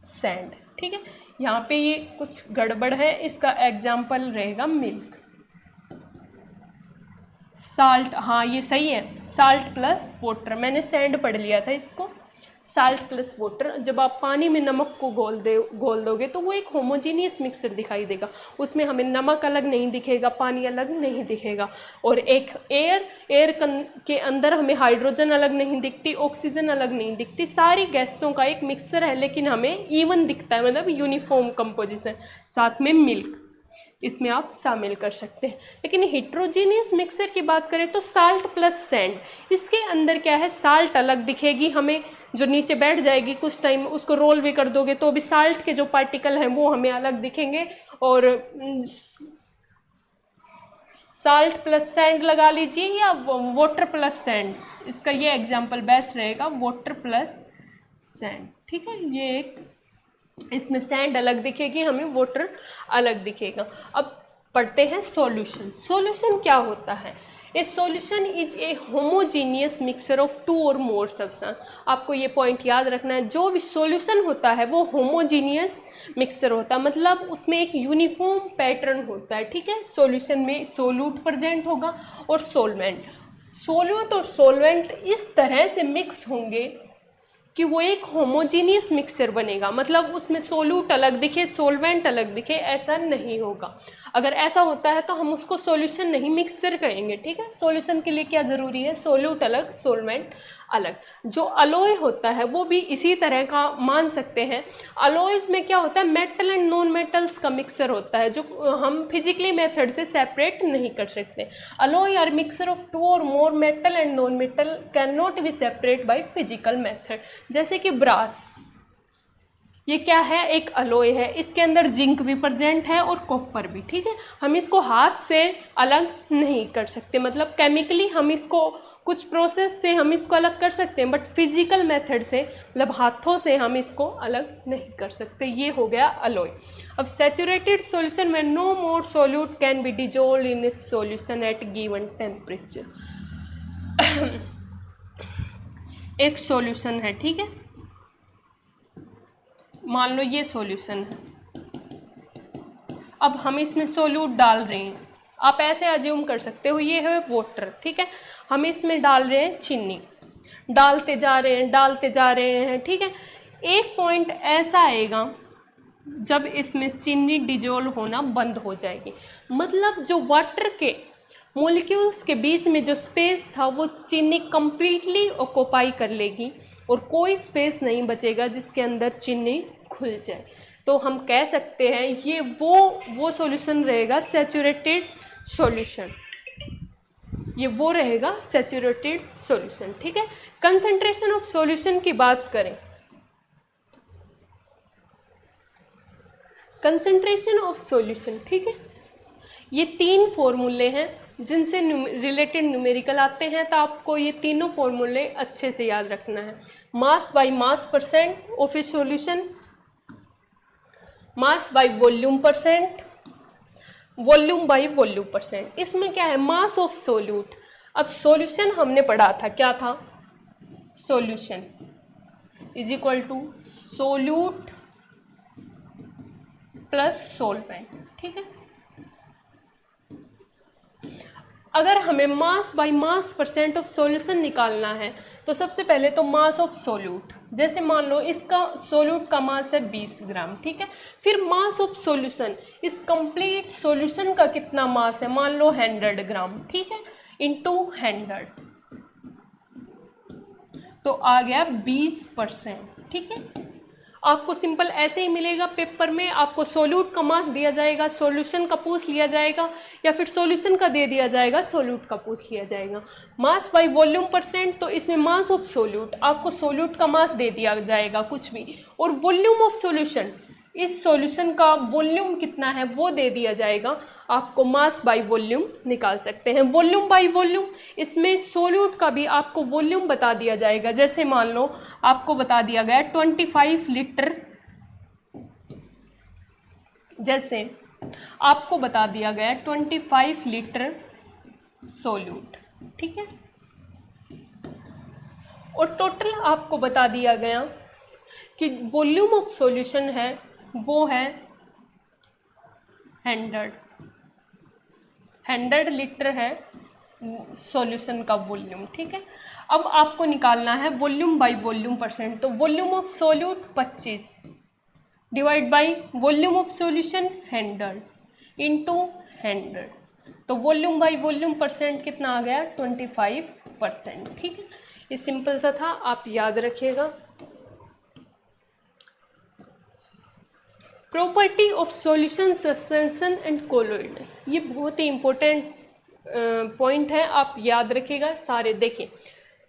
सैंड, ठीक है। यहाँ पे ये कुछ गड़बड़ है, इसका एग्जाम्पल रहेगा मिल्क। साल्ट, हाँ ये सही है, साल्ट प्लस वाटर, मैंने सैंड पढ़ लिया था इसको, साल्ट प्लस वाटर, जब आप पानी में नमक को घोल दोगे तो वो एक होमोजीनियस मिक्सचर दिखाई देगा, उसमें हमें नमक अलग नहीं दिखेगा, पानी अलग नहीं दिखेगा। और एक एयर के अंदर हमें हाइड्रोजन अलग नहीं दिखती, ऑक्सीजन अलग नहीं दिखती, सारी गैसों का एक मिक्सचर है, लेकिन हमें इवन दिखता है, मतलब यूनिफॉर्म कंपोजिशन। साथ में मिल्क इसमें आप शामिल कर सकते हैं। लेकिन हेट्रोजीनियस मिक्सचर की बात करें तो साल्ट प्लस सैंड, इसके अंदर क्या है, साल्ट अलग दिखेगी हमें, जो नीचे बैठ जाएगी कुछ टाइम, उसको रोल भी कर दोगे तो भी साल्ट के जो पार्टिकल हैं वो हमें अलग दिखेंगे। और साल्ट प्लस सैंड लगा लीजिए या वाटर प्लस सैंड, इसका ये एग्जाम्पल बेस्ट रहेगा, वाटर प्लस सैंड। ठीक है, ये एक, इसमें सैंड अलग दिखेगी हमें, वाटर अलग दिखेगा। अब पढ़ते हैं सॉल्यूशन। सॉल्यूशन क्या होता है? A solution is a homogeneous mixture of two और मोर सब्सटेंस। आपको ये पॉइंट याद रखना है, जो भी सॉल्यूशन होता है वो होमोजीनियस मिक्सचर होता है, मतलब उसमें एक यूनिफॉर्म पैटर्न होता है। ठीक है, सॉल्यूशन में सोल्यूट प्रेजेंट होगा और सोलवेंट। सोल्यूट और सोलवेंट इस तरह से मिक्स होंगे कि वो एक होमोजीनियस मिक्सचर बनेगा, मतलब उसमें सोल्यूट अलग दिखे, सोलवेंट अलग दिखे, ऐसा नहीं होगा। अगर ऐसा होता है तो हम उसको सॉल्यूशन नहीं मिक्सचर कहेंगे। ठीक है, सॉल्यूशन के लिए क्या ज़रूरी है, सोल्यूट अलग, सोलवेंट अलग। जो अलॉय होता है वो भी इसी तरह का मान सकते हैं। अलॉयज में क्या होता है, मेटल एंड नॉन मेटल्स का मिक्सचर होता है, जो हम फिजिकली मेथड से सेपरेट नहीं कर सकते। Alloy are mixture of two और more metal and non metal can not be separate by physical method. जैसे कि ब्रास, ये क्या है, एक अलॉय है, इसके अंदर जिंक भी प्रेजेंट है और कॉपर भी। ठीक है, हम इसको हाथ से अलग नहीं कर सकते, मतलब केमिकली हम इसको कुछ प्रोसेस से हम इसको अलग कर सकते हैं, बट फिजिकल मेथड से, मतलब हाथों से हम इसको अलग नहीं कर सकते। ये हो गया अलॉय। अब सैचुरेटेड सॉल्यूशन में no more solute can be dissolve in इस सॉल्यूशन एट गिवन टेम्परेचर। एक सॉल्यूशन है, ठीक है, मान लो ये सॉल्यूशन है, अब हम इसमें सोल्यूट डाल रहे हैं, आप ऐसे अज्यूम कर सकते हो ये है वाटर। ठीक है, हम इसमें डाल रहे हैं चीनी, डालते जा रहे हैं, डालते जा रहे हैं। ठीक है, एक पॉइंट ऐसा आएगा जब इसमें चीनी डिजोल्व होना बंद हो जाएगी, मतलब जो वाटर के मॉलिक्यूल्स के बीच में जो स्पेस था वो चीनी कंप्लीटली ऑक्यूपाई कर लेगी और कोई स्पेस नहीं बचेगा जिसके अंदर चीनी खुल जाए। तो हम कह सकते हैं ये वो सॉल्यूशन रहेगा सैचुरेटेड सॉल्यूशन, ये वो रहेगा सैचुरेटेड सॉल्यूशन। ठीक है, कंसंट्रेशन ऑफ सॉल्यूशन की बात करें, कंसंट्रेशन ऑफ सॉल्यूशन, ठीक है, ये तीन फॉर्मूले हैं जिनसे रिलेटेड न्यूमेरिकल आते हैं, तो आपको ये तीनों फॉर्मूले अच्छे से याद रखना है। Mass by mass percent of a solution, mass by volume percent, volume by volume percent. इसमें क्या है, मास ऑफ सोल्यूट। अब सॉल्यूशन हमने पढ़ा था, क्या था, solution is equal to solute plus solvent. ठीक है, अगर हमें mass by mass percent of solution निकालना है तो सबसे पहले तो मास ऑफ सोल्यूट, जैसे मान लो इसका सोल्यूट का मास है 20 ग्राम। ठीक है, फिर मास ऑफ सॉल्यूशन, इस कंप्लीट सॉल्यूशन का कितना मास है, मान लो 100 ग्राम। ठीक है, इंटू 100, तो आ गया 20%। ठीक है, आपको सिंपल ऐसे ही मिलेगा पेपर में, आपको सोल्यूट का मास दिया जाएगा, सॉल्यूशन का पूछ लिया जाएगा, या फिर सॉल्यूशन का दे दिया जाएगा, सोल्यूट का पूछ लिया जाएगा। मास बाय वॉल्यूम परसेंट, तो इसमें मास ऑफ सोल्यूट, आपको सोल्यूट का मास दे दिया जाएगा कुछ भी, और वॉल्यूम ऑफ सॉल्यूशन, इस सॉल्यूशन का वॉल्यूम कितना है वो दे दिया जाएगा, आपको मास बाय वॉल्यूम निकाल सकते हैं। वॉल्यूम बाय वॉल्यूम, इसमें सोल्यूट का भी आपको वॉल्यूम बता दिया जाएगा, जैसे मान लो आपको बता दिया गया 25 लीटर, जैसे आपको बता दिया गया 25 लीटर सोल्यूट। ठीक है, और टोटल आपको बता दिया गया कि वॉल्यूम ऑफ सॉल्यूशन है वो है 100 लीटर है सॉल्यूशन का वॉल्यूम। ठीक है, अब आपको निकालना है वॉल्यूम बाय वॉल्यूम परसेंट। तो volume of solute 25 divide by volume of solution 100 into 100। तो वॉल्यूम बाय वॉल्यूम परसेंट कितना आ गया? 25%। ठीक है, ये सिंपल सा था, आप याद रखिएगा। Property of solution, suspension and colloid, ये बहुत ही इंपॉर्टेंट पॉइंट है, आप याद रखिएगा सारे। देखिए,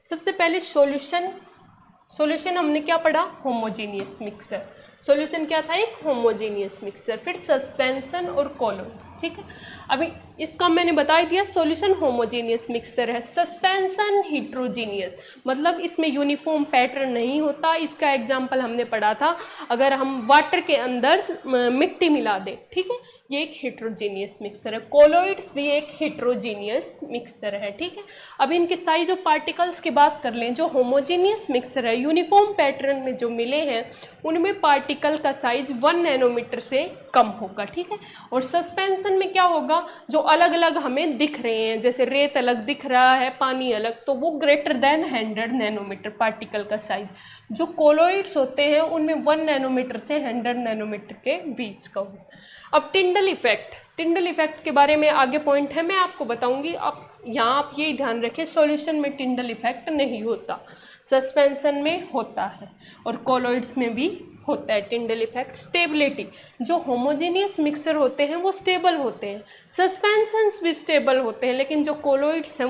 सबसे पहले सॉल्यूशन हमने क्या पढ़ा? Homogeneous mixer. सॉल्यूशन क्या था? एक होमोजीनियस मिक्सर। फिर सस्पेंशन और कोलॉइड्स। ठीक है, अभी इसका मैंने बता दिया, सॉल्यूशन होमोजीनियस मिक्सर है। सस्पेंशन हिट्रोजीनियस, मतलब इसमें यूनिफॉर्म पैटर्न नहीं होता। इसका एग्जांपल हमने पढ़ा था, अगर हम वाटर के अंदर मिट्टी मिला दें। ठीक है, ये एक हिट्रोजीनियस मिक्सर है। कोलॉइड्स भी एक हिट्रोजीनियस मिक्सर है। ठीक है, अब इनके साइज ऑफ पार्टिकल्स की बात कर लें। जो होमोजीनियस मिक्सर है, यूनिफॉर्म पैटर्न में जो मिले हैं, उनमें पार्टिकल का साइज 1 नैनोमीटर से कम होगा। ठीक है, और सस्पेंशन में क्या होगा? जो अलग अलग हमें दिख रहे हैं, जैसे रेत अलग दिख रहा है, पानी अलग, तो वो ग्रेटर देन 100 नैनोमीटर पार्टिकल का साइज। जो कोलॉइड्स होते हैं उनमें 1 नैनोमीटर से 100 नैनोमीटर के बीच का होता है। अब टिंडल इफेक्ट, टिंडल इफेक्ट के बारे में आगे पॉइंट है, मैं आपको बताऊंगी। अब यहाँ आप ये ध्यान रखें, सॉल्यूशन में टिंडल इफेक्ट नहीं होता, सस्पेंशन में होता है और कोलॉइड्स में भी होता है टिंडल इफेक्ट। स्टेबिलिटी, जो होमोजेनियस मिक्सर होते हैं वो स्टेबल होते हैं, सस्पेंशंस भी स्टेबल होते हैं, लेकिन जो कोलॉइड्स हैं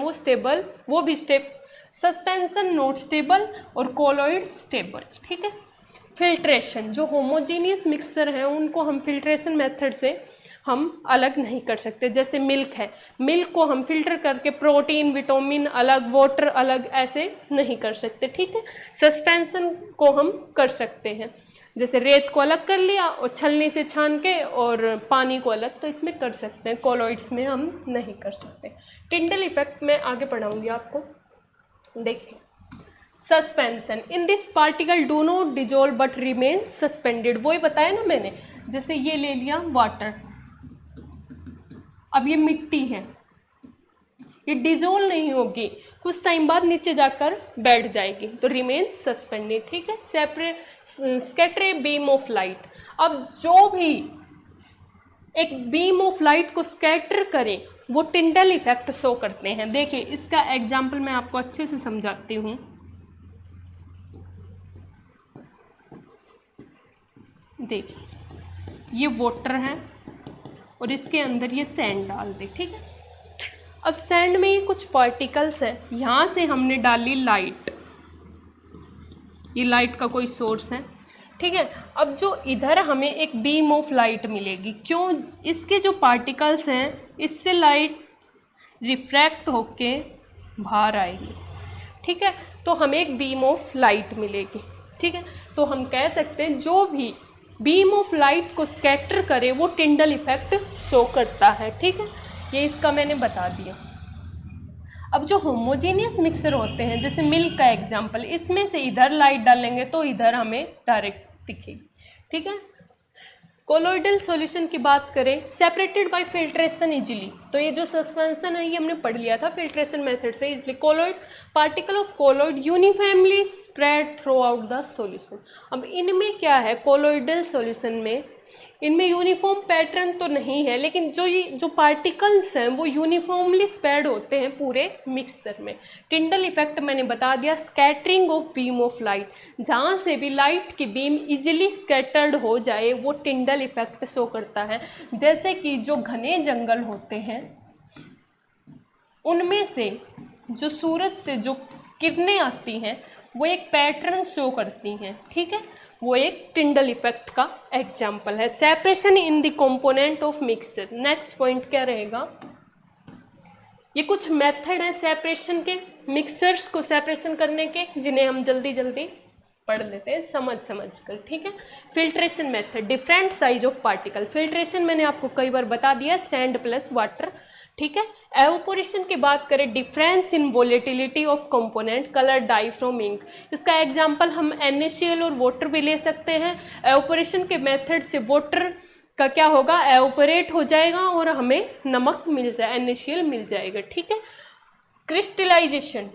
वो भी सस्पेंशन नॉट स्टेबल और कोलॉइड स्टेबल। ठीक है, फिल्ट्रेशन, जो होमोजीनियस मिक्सर हैं उनको हम फिल्ट्रेशन मेथड से हम अलग नहीं कर सकते। जैसे मिल्क है, मिल्क को हम फिल्टर करके प्रोटीन, विटामिन अलग, वाटर अलग, ऐसे नहीं कर सकते। ठीक है, सस्पेंशन को हम कर सकते हैं, जैसे रेत को अलग कर लिया और छलनी से छान के, और पानी को अलग, तो इसमें कर सकते हैं। कोलॉइड्स में हम नहीं कर सकते। टिंडल इफेक्ट में आगे पढ़ाऊंगी आपको। देखिए, suspension, in this particle do not dissolve but remain suspended. वही बताया ना मैंने, जैसे ये ले लिया वाटर, अब ये मिट्टी है, ये डिजोल्व नहीं होगी, कुछ टाइम बाद नीचे जाकर बैठ जाएगी, तो रिमेन सस्पेंडेड। ठीक है, scatter a beam of light, अब जो भी एक बीम ऑफ लाइट को स्कैटर करें वो टिंडल इफेक्ट शो करते हैं। देखिए, इसका एग्जाम्पल मैं आपको अच्छे से समझाती हूँ। देखिए, ये वाटर है और इसके अंदर ये सैंड डाल दे। ठीक है, अब सैंड में ये कुछ पार्टिकल्स है, यहाँ से हमने डाली लाइट, ये लाइट का कोई सोर्स है। ठीक है, अब जो इधर हमें एक बीम ऑफ लाइट मिलेगी, क्यों? इसके जो पार्टिकल्स हैं इससे लाइट रिफ्रैक्ट होके बाहर आएगी। ठीक है, तो हमें एक बीम ऑफ लाइट मिलेगी। ठीक है, तो हम कह सकते हैं जो भी बीम ऑफ लाइट को स्कैटर करे वो टिंडल इफेक्ट शो करता है। ठीक है, ये इसका मैंने बता दिया। अब जो होमोजेनियस मिक्सर होते हैं, जैसे मिल्क का एग्जांपल, इसमें से इधर लाइट डालेंगे तो इधर हमें डायरेक्ट दिखेगी। ठीक है, कोलॉइडल सॉल्यूशन की बात करें, सेपरेटेड बाय फिल्ट्रेशन इजीली, तो ये जो सस्पेंशन है ये हमने पढ़ लिया था फिल्ट्रेशन मेथड से। इसलिए colloid, particle of colloid uniformly spread through out the solution. अब इनमें क्या है, कोलॉइडल सॉल्यूशन में इनमें यूनिफॉर्म पैटर्न तो नहीं है, लेकिन जो पार्टिकल्स हैं वो यूनिफॉर्मली स्प्रेड होते हैं पूरे मिक्सचर में। टिंडल इफेक्ट मैंने बता दिया, scattering of beam of light, जहाँ से भी लाइट की बीम इजीली स्कैटर्ड हो जाए वो टिंडल इफेक्ट शो करता है। जैसे कि जो घने जंगल होते हैं उनमें से जो सूरज से जो किरणें आती हैं वो एक पैटर्न शो करती हैं। ठीक है, वो एक टिंडल इफेक्ट का एग्जाम्पल है। Separation in the component of mixture, next point क्या रहेगा? ये कुछ मेथड है सेपरेशन के, मिक्सचर्स को सेपरेशन करने के, जिन्हें हम जल्दी जल्दी पढ़ लेते हैं समझ कर। ठीक है, filtration method, different size of particle. Filtration मैंने आपको कई बार बता दिया, सैंड प्लस वाटर। ठीक है, एवोपोरेशन की बात करें, difference in volatility of component, colour dye from ink. इसका एग्जांपल हम NaCl और वाटर भी ले सकते हैं। एवोपोरेशन के मेथड से वाटर का क्या होगा, एवोपोरेट हो जाएगा और हमें नमक मिल जाए, NaCl मिल जाएगा। ठीक है, crystallisation,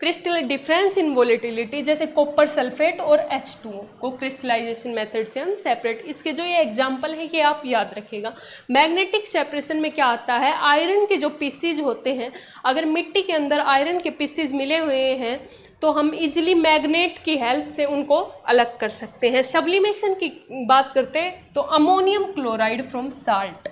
crystal difference in volatility, जैसे कॉपर सल्फेट और H2O को क्रिस्टलाइजेशन मेथड से हम सेपरेट, इसके जो ये एग्जांपल है ये आप याद रखिएगा। मैग्नेटिक सेपरेशन में क्या आता है, आयरन के जो पीसीज होते हैं, अगर मिट्टी के अंदर आयरन के पीसीज मिले हुए हैं तो हम इजिली मैग्नेट की हेल्प से उनको अलग कर सकते हैं। सब्लिमेशन की बात करते हैं तो अमोनियम क्लोराइड फ्रॉम साल्ट,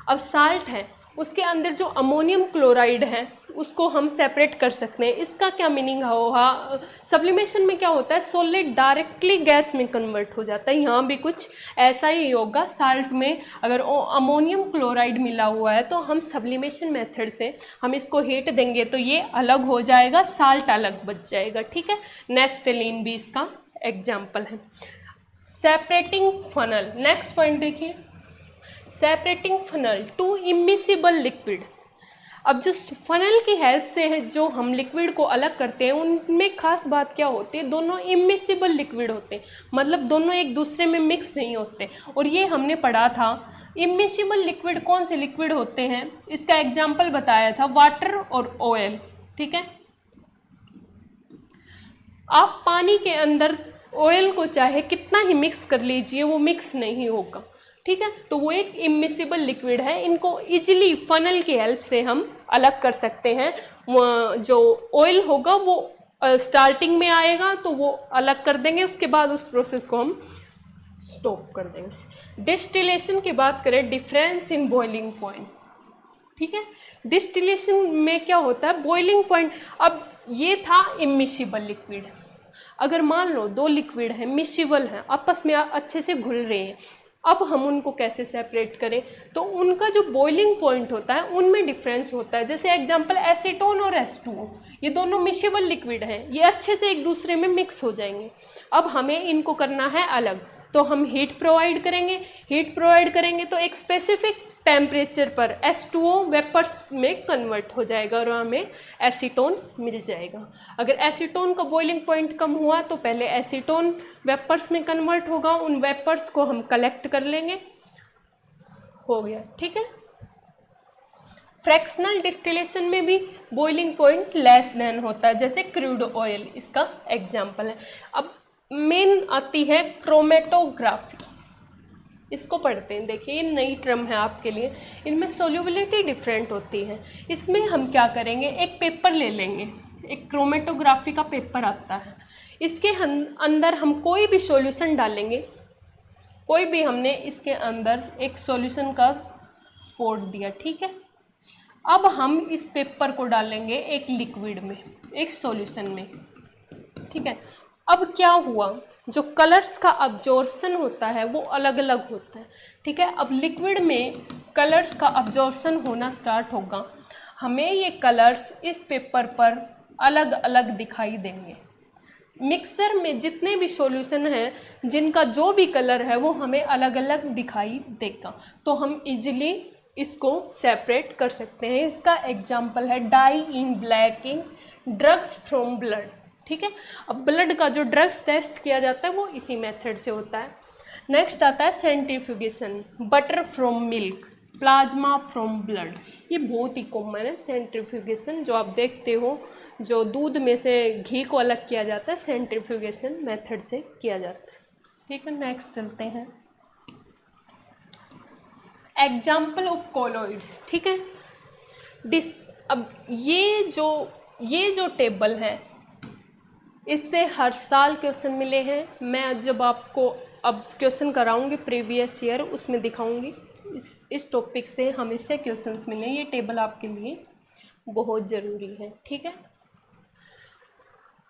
अब साल्ट है उसके अंदर जो अमोनियम क्लोराइड है उसको हम सेपरेट कर सकते हैं। इसका क्या मीनिंग होगा, सब्लिमेशन में क्या होता है, सॉलिड डायरेक्टली गैस में कन्वर्ट हो जाता है, यहाँ भी कुछ ऐसा ही होगा। साल्ट में अगर अमोनियम क्लोराइड मिला हुआ है तो हम सब्लिमेशन मेथड से हम इसको हीट देंगे तो ये अलग हो जाएगा, साल्ट अलग बच जाएगा, ठीक है। नेफ्थलीन भी इसका एग्जाम्पल है। सेपरेटिंग फनल, नेक्स्ट पॉइंट देखिए, separating funnel to immiscible liquid. अब जो फनल की हेल्प से है जो हम लिक्विड को अलग करते हैं उनमें खास बात क्या होती है, दोनों इमिसिबल लिक्विड होते हैं, मतलब दोनों एक दूसरे में मिक्स नहीं होते। और ये हमने पढ़ा था इमिसिबल लिक्विड कौन से लिक्विड होते हैं, इसका एग्जाम्पल बताया था वाटर और ऑयल, ठीक है। आप पानी के अंदर ऑयल को चाहे कितना ही मिक्स कर लीजिए वो मिक्स नहीं होगा, ठीक है। तो वो एक इमिसिबल लिक्विड है, इनको इजीली फनल की हेल्प से हम अलग कर सकते हैं। जो ऑयल होगा वो स्टार्टिंग में आएगा तो वो अलग कर देंगे, उसके बाद उस प्रोसेस को हम स्टॉप कर देंगे। डिस्टिलेशन की बात करें, डिफरेंस इन बॉइलिंग पॉइंट, ठीक है। डिस्टिलेशन में क्या होता है, बॉइलिंग पॉइंट, अब ये था इमिसिबल लिक्विड, अगर मान लो दो लिक्विड हैं मिसिबल हैं, आपस में अच्छे से घुल रहे हैं, अब हम उनको कैसे सेपरेट करें, तो उनका जो बॉइलिंग पॉइंट होता है उनमें डिफरेंस होता है। जैसे एग्जांपल एसीटोन और H2O, ये दोनों मिसिबल लिक्विड हैं, ये अच्छे से एक दूसरे में मिक्स हो जाएंगे। अब हमें इनको करना है अलग, तो हम हीट प्रोवाइड करेंगे, हीट प्रोवाइड करेंगे तो एक स्पेसिफिक टेम्परेचर पर H2O वेपर्स में कन्वर्ट हो जाएगा और हमें एसीटोन मिल जाएगा। अगर एसीटोन का बॉइलिंग पॉइंट कम हुआ तो पहले एसीटोन वेपर्स में कन्वर्ट होगा, उन वेपर्स को हम कलेक्ट कर लेंगे, हो गया, ठीक है। फ्रैक्शनल डिस्टिलेशन में भी बॉइलिंग पॉइंट लेस देन होता है, जैसे क्रूड ऑयल इसका एग्जाम्पल है। अब मेन आती है क्रोमेटोग्राफी, इसको पढ़ते हैं। देखिए ये नई टर्म है आपके लिए, इनमें सोल्यूबिलिटी डिफरेंट होती है। इसमें हम क्या करेंगे, एक पेपर ले लेंगे, एक क्रोमेटोग्राफी का पेपर आता है, इसके अंदर हम कोई भी सॉल्यूशन डालेंगे, कोई भी हमने इसके अंदर एक सॉल्यूशन का स्पॉट दिया, ठीक है। अब हम इस पेपर को डालेंगे एक लिक्विड में, एक सॉल्यूशन में, ठीक है। अब क्या हुआ, जो कलर्स का अब्जॉर्प्शन होता है वो अलग अलग होता है, ठीक है। अब लिक्विड में कलर्स का अब्जॉर्प्शन होना स्टार्ट होगा, हमें ये कलर्स इस पेपर पर अलग अलग दिखाई देंगे। मिक्सर में जितने भी सॉल्यूशन हैं जिनका जो भी कलर है वो हमें अलग अलग दिखाई देगा, तो हम इजीली इसको सेपरेट कर सकते हैं। इसका एग्जाम्पल है dye in blacking drugs from blood, ठीक है। अब ब्लड का जो ड्रग्स टेस्ट किया जाता है वो इसी मेथड से होता है। नेक्स्ट आता है centrifugation, butter from milk, plasma from blood, ये बहुत ही कॉमन है सेंट्रीफ्यूगेशन, जो आप देखते हो जो दूध में से घी को अलग किया जाता है सेंट्रीफ्यूगेशन मेथड से किया जाता है, ठीक है। नेक्स्ट चलते हैं, एग्जाम्पल ऑफ कोलोइड्स, ठीक है। अब ये जो टेबल है इससे हर साल क्वेश्चन मिले हैं, मैं जब आपको अब क्वेश्चन कराऊंगी प्रीवियस ईयर उसमें दिखाऊंगी, इस टॉपिक से हमेशा क्वेश्चंस मिले, ये टेबल आपके लिए बहुत ज़रूरी है, ठीक है।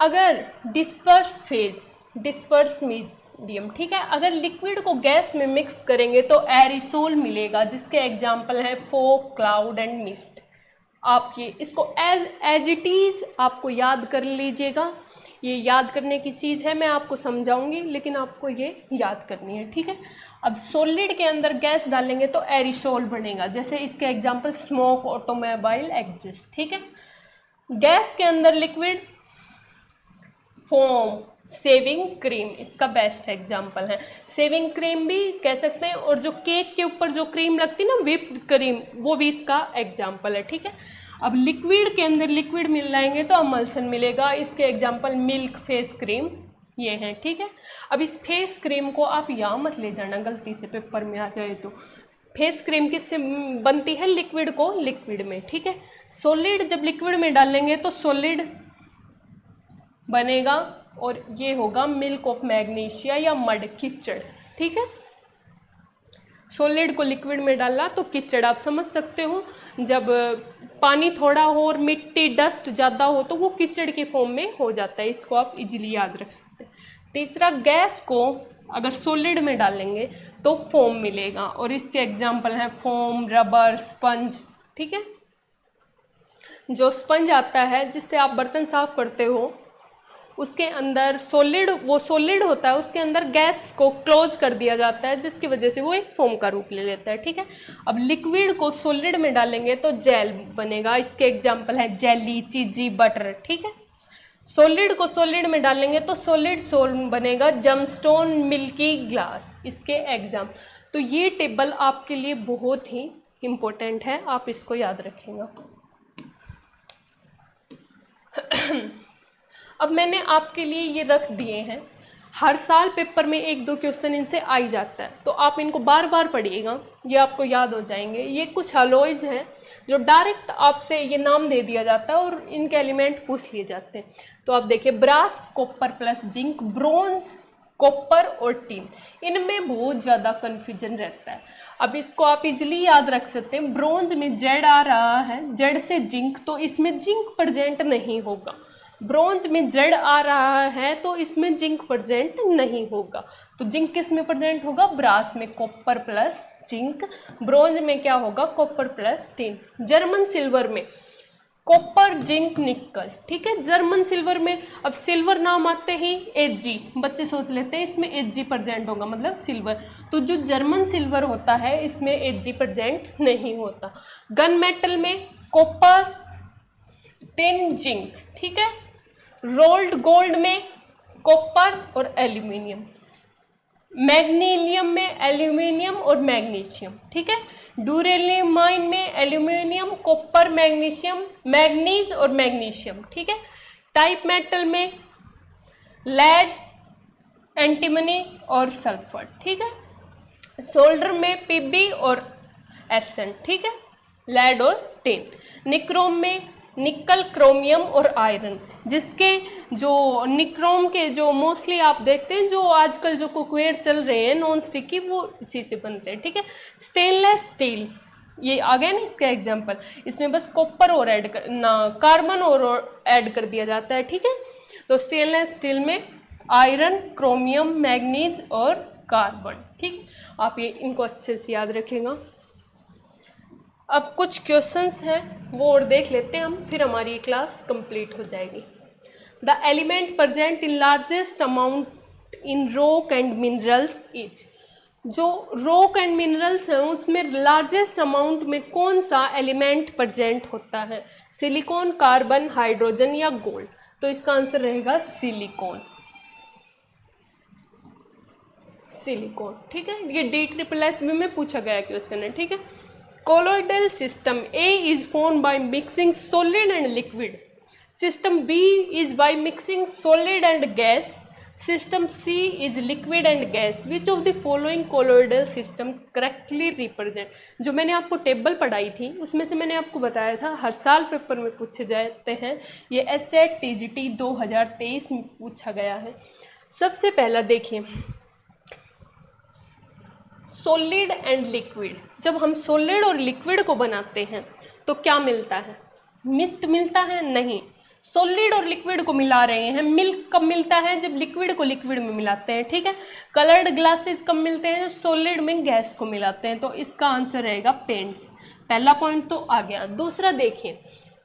अगर डिस्पर्स फेज, डिस्पर्स मीडियम, ठीक है, अगर लिक्विड को गैस में मिक्स करेंगे तो एरिसोल मिलेगा, जिसके एग्जाम्पल है फॉग, क्लाउड एंड मिस्ट। आप ये इसको एज इट इज आपको याद कर लीजिएगा, ये याद करने की चीज़ है, मैं आपको समझाऊंगी लेकिन आपको ये याद करनी है, ठीक है। अब सॉलिड के अंदर गैस डालेंगे तो एरिसोल बनेगा, जैसे इसके एग्जांपल स्मोक, ऑटोमोबाइल एग्जॉस्ट, ठीक है। गैस के अंदर लिक्विड, फोम, सेविंग क्रीम इसका बेस्ट एग्जांपल है, सेविंग क्रीम भी कह सकते हैं, और जो केक के ऊपर जो क्रीम लगती है ना, व्हिप्ड क्रीम, वो भी इसका एग्जांपल है, ठीक है। अब लिक्विड के अंदर लिक्विड मिल जाएंगे तो अमल्सन मिलेगा। इसके एग्जांपल मिल्क, फेस क्रीम ये हैं, ठीक है। अब इस फेस क्रीम को आप यहाँ मत ले जाना, गलती से पेपर में आ जाए तो। फेस क्रीम किससे बनती है? लिक्विड को लिक्विड में, ठीक है। सॉलिड जब लिक्विड में डालेंगे तो सॉलिड बनेगा और ये होगा मिल्क ऑफ मैग्नीशिया या मड, कीचड़, ठीक है। सॉलिड को लिक्विड में डाला तो कीचड़, आप समझ सकते हो जब पानी थोड़ा हो और मिट्टी डस्ट ज़्यादा हो तो वो कीचड़ के फॉर्म में हो जाता है। इसको आप इजीली याद रख सकते हैं। तीसरा, गैस को अगर सॉलिड में डालेंगे तो फोम मिलेगा और इसके एग्जाम्पल हैं फोम, रबर, स्पंज, ठीक है। जो स्पंज आता है जिससे आप बर्तन साफ करते हो उसके अंदर सॉलिड, वो सॉलिड होता है, उसके अंदर गैस को क्लोज कर दिया जाता है जिसकी वजह से वो एक फोम का रूप ले लेता है, ठीक है। अब लिक्विड को सॉलिड में डालेंगे तो जेल बनेगा। इसके एग्जांपल है जेली, चीजी, बटर, ठीक है। सॉलिड को सॉलिड में डालेंगे तो सॉलिड सोल बनेगा, जमस्टोन, मिल्की, ग्लास, इसके एग्जाम। तो ये टेबल आपके लिए बहुत ही इम्पोर्टेंट है, आप इसको याद रखेंगे। अब मैंने आपके लिए ये रख दिए हैं, हर साल पेपर में 1-2 क्वेश्चन इनसे आ ही जाता है, तो आप इनको बार बार पढ़िएगा, ये आपको याद हो जाएंगे। ये कुछ अलॉयज हैं जो डायरेक्ट आपसे ये नाम दे दिया जाता है और इनके एलिमेंट पूछ लिए जाते हैं। तो आप देखिए, brass, copper plus zinc, bronze, copper और टिन, इनमें बहुत ज़्यादा कन्फ्यूजन रहता है। अब इसको आप इजीली याद रख सकते हैं। ब्रोंज में जेड आ रहा है, जेड से जिंक, तो इसमें जिंक प्रेजेंट नहीं होगा। ब्रोंज में जेड आ रहा है तो इसमें जिंक प्रेजेंट नहीं होगा। तो जिंक किस में प्रेजेंट होगा? ब्रास में, कॉपर प्लस जिंक। ब्रोंज में क्या होगा? Copper plus tin. German silver में कॉपर, जिंक, निकल, ठीक है। जर्मन सिल्वर में, अब सिल्वर नाम आते ही Ag, बच्चे सोच लेते हैं इसमें Ag प्रेजेंट होगा मतलब सिल्वर, तो जो जर्मन सिल्वर होता है इसमें Ag प्रेजेंट नहीं होता। गन मेटल में कॉपर, टिन, जिंक, ठीक है। रोल्ड गोल्ड में कॉपर और एल्यूमिनियम। मैग्नीशियम में एल्यूमिनियम और मैग्नीशियम, ठीक है। ड्यूरेलियम माइन में एल्यूमिनियम, कॉपर, मैग्नीशियम, मैग्नीज और मैग्नीशियम, ठीक है। टाइप मेटल में लेड, एंटीमनी और सल्फर, ठीक है। सोल्डर में पीबी और एसन, ठीक है, लेड और टिन। निक्रोम में निकल, क्रोमियम और आयरन, जिसके जो निक्रोम के जो मोस्टली आप देखते हैं जो आजकल जो कुकवेयर चल रहे हैं नॉन स्टिक की, वो इसी से बनते हैं, ठीक है। स्टेनलेस स्टील, ये आ गया ना इसका एग्जांपल, इसमें बस कॉपर और ऐड कर ना, कार्बन और ऐड कर दिया जाता है, ठीक है। तो स्टेनलेस स्टील में आयरन, क्रोमियम, मैग्नीज और कार्बन, ठीक। आप ये इनको अच्छे से याद रखेंगे। अब कुछ क्वेश्चंस हैं वो और देख लेते हैं हम, फिर हमारी क्लास कंप्लीट हो जाएगी। The element present in largest amount in rock and minerals is, जो रॉक एंड मिनरल्स हैं उसमें लार्जेस्ट अमाउंट में कौन सा एलिमेंट प्रेजेंट होता है? सिलिकॉन, कार्बन, हाइड्रोजन या गोल्ड? तो इसका आंसर रहेगा सिलिकॉन, सिलिकॉन, ठीक है। ये DSSS में पूछा गया क्वेश्चन है, ठीक है। Colloidal system A is formed by mixing solid and liquid. System B is by mixing solid and gas. System C is liquid and gas. Which of the following colloidal system correctly represent? जो मैंने आपको टेबल पढ़ाई थी उसमें से मैंने आपको बताया था हर साल पेपर में पूछे जाते हैं, ये SAT TGT 2023 में पूछा गया है। सबसे पहला देखिए, सॉलिड एंड लिक्विड, जब हम सॉलिड और लिक्विड को बनाते हैं तो क्या मिलता है? मिस्ट मिलता है? नहीं, सॉलिड और लिक्विड को मिला रहे हैं। मिल्क कब मिलता है? जब लिक्विड को लिक्विड में मिलाते हैं, ठीक है। कलर्ड ग्लासेस कब मिलते हैं? जब सॉलिड में गैस को मिलाते हैं। तो इसका आंसर रहेगा पेंट्स। पहला पॉइंट तो आ गया। दूसरा देखिए,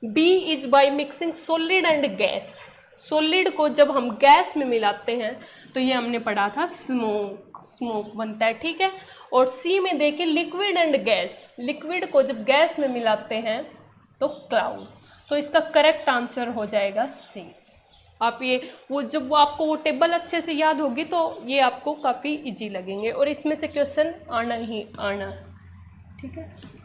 B is by mixing solid and gas, solid को जब हम गैस में मिलाते हैं तो ये हमने पढ़ा था स्मोक, स्मोक बनता है, ठीक है। और सी में देखिए लिक्विड एंड गैस, लिक्विड को जब गैस में मिलाते हैं तो क्लाउड। तो इसका करेक्ट आंसर हो जाएगा सी। आप ये वो जब आपको वो टेबल अच्छे से याद होगी तो ये आपको काफ़ी इजी लगेंगे और इसमें से क्वेश्चन आना ही आना, ठीक है।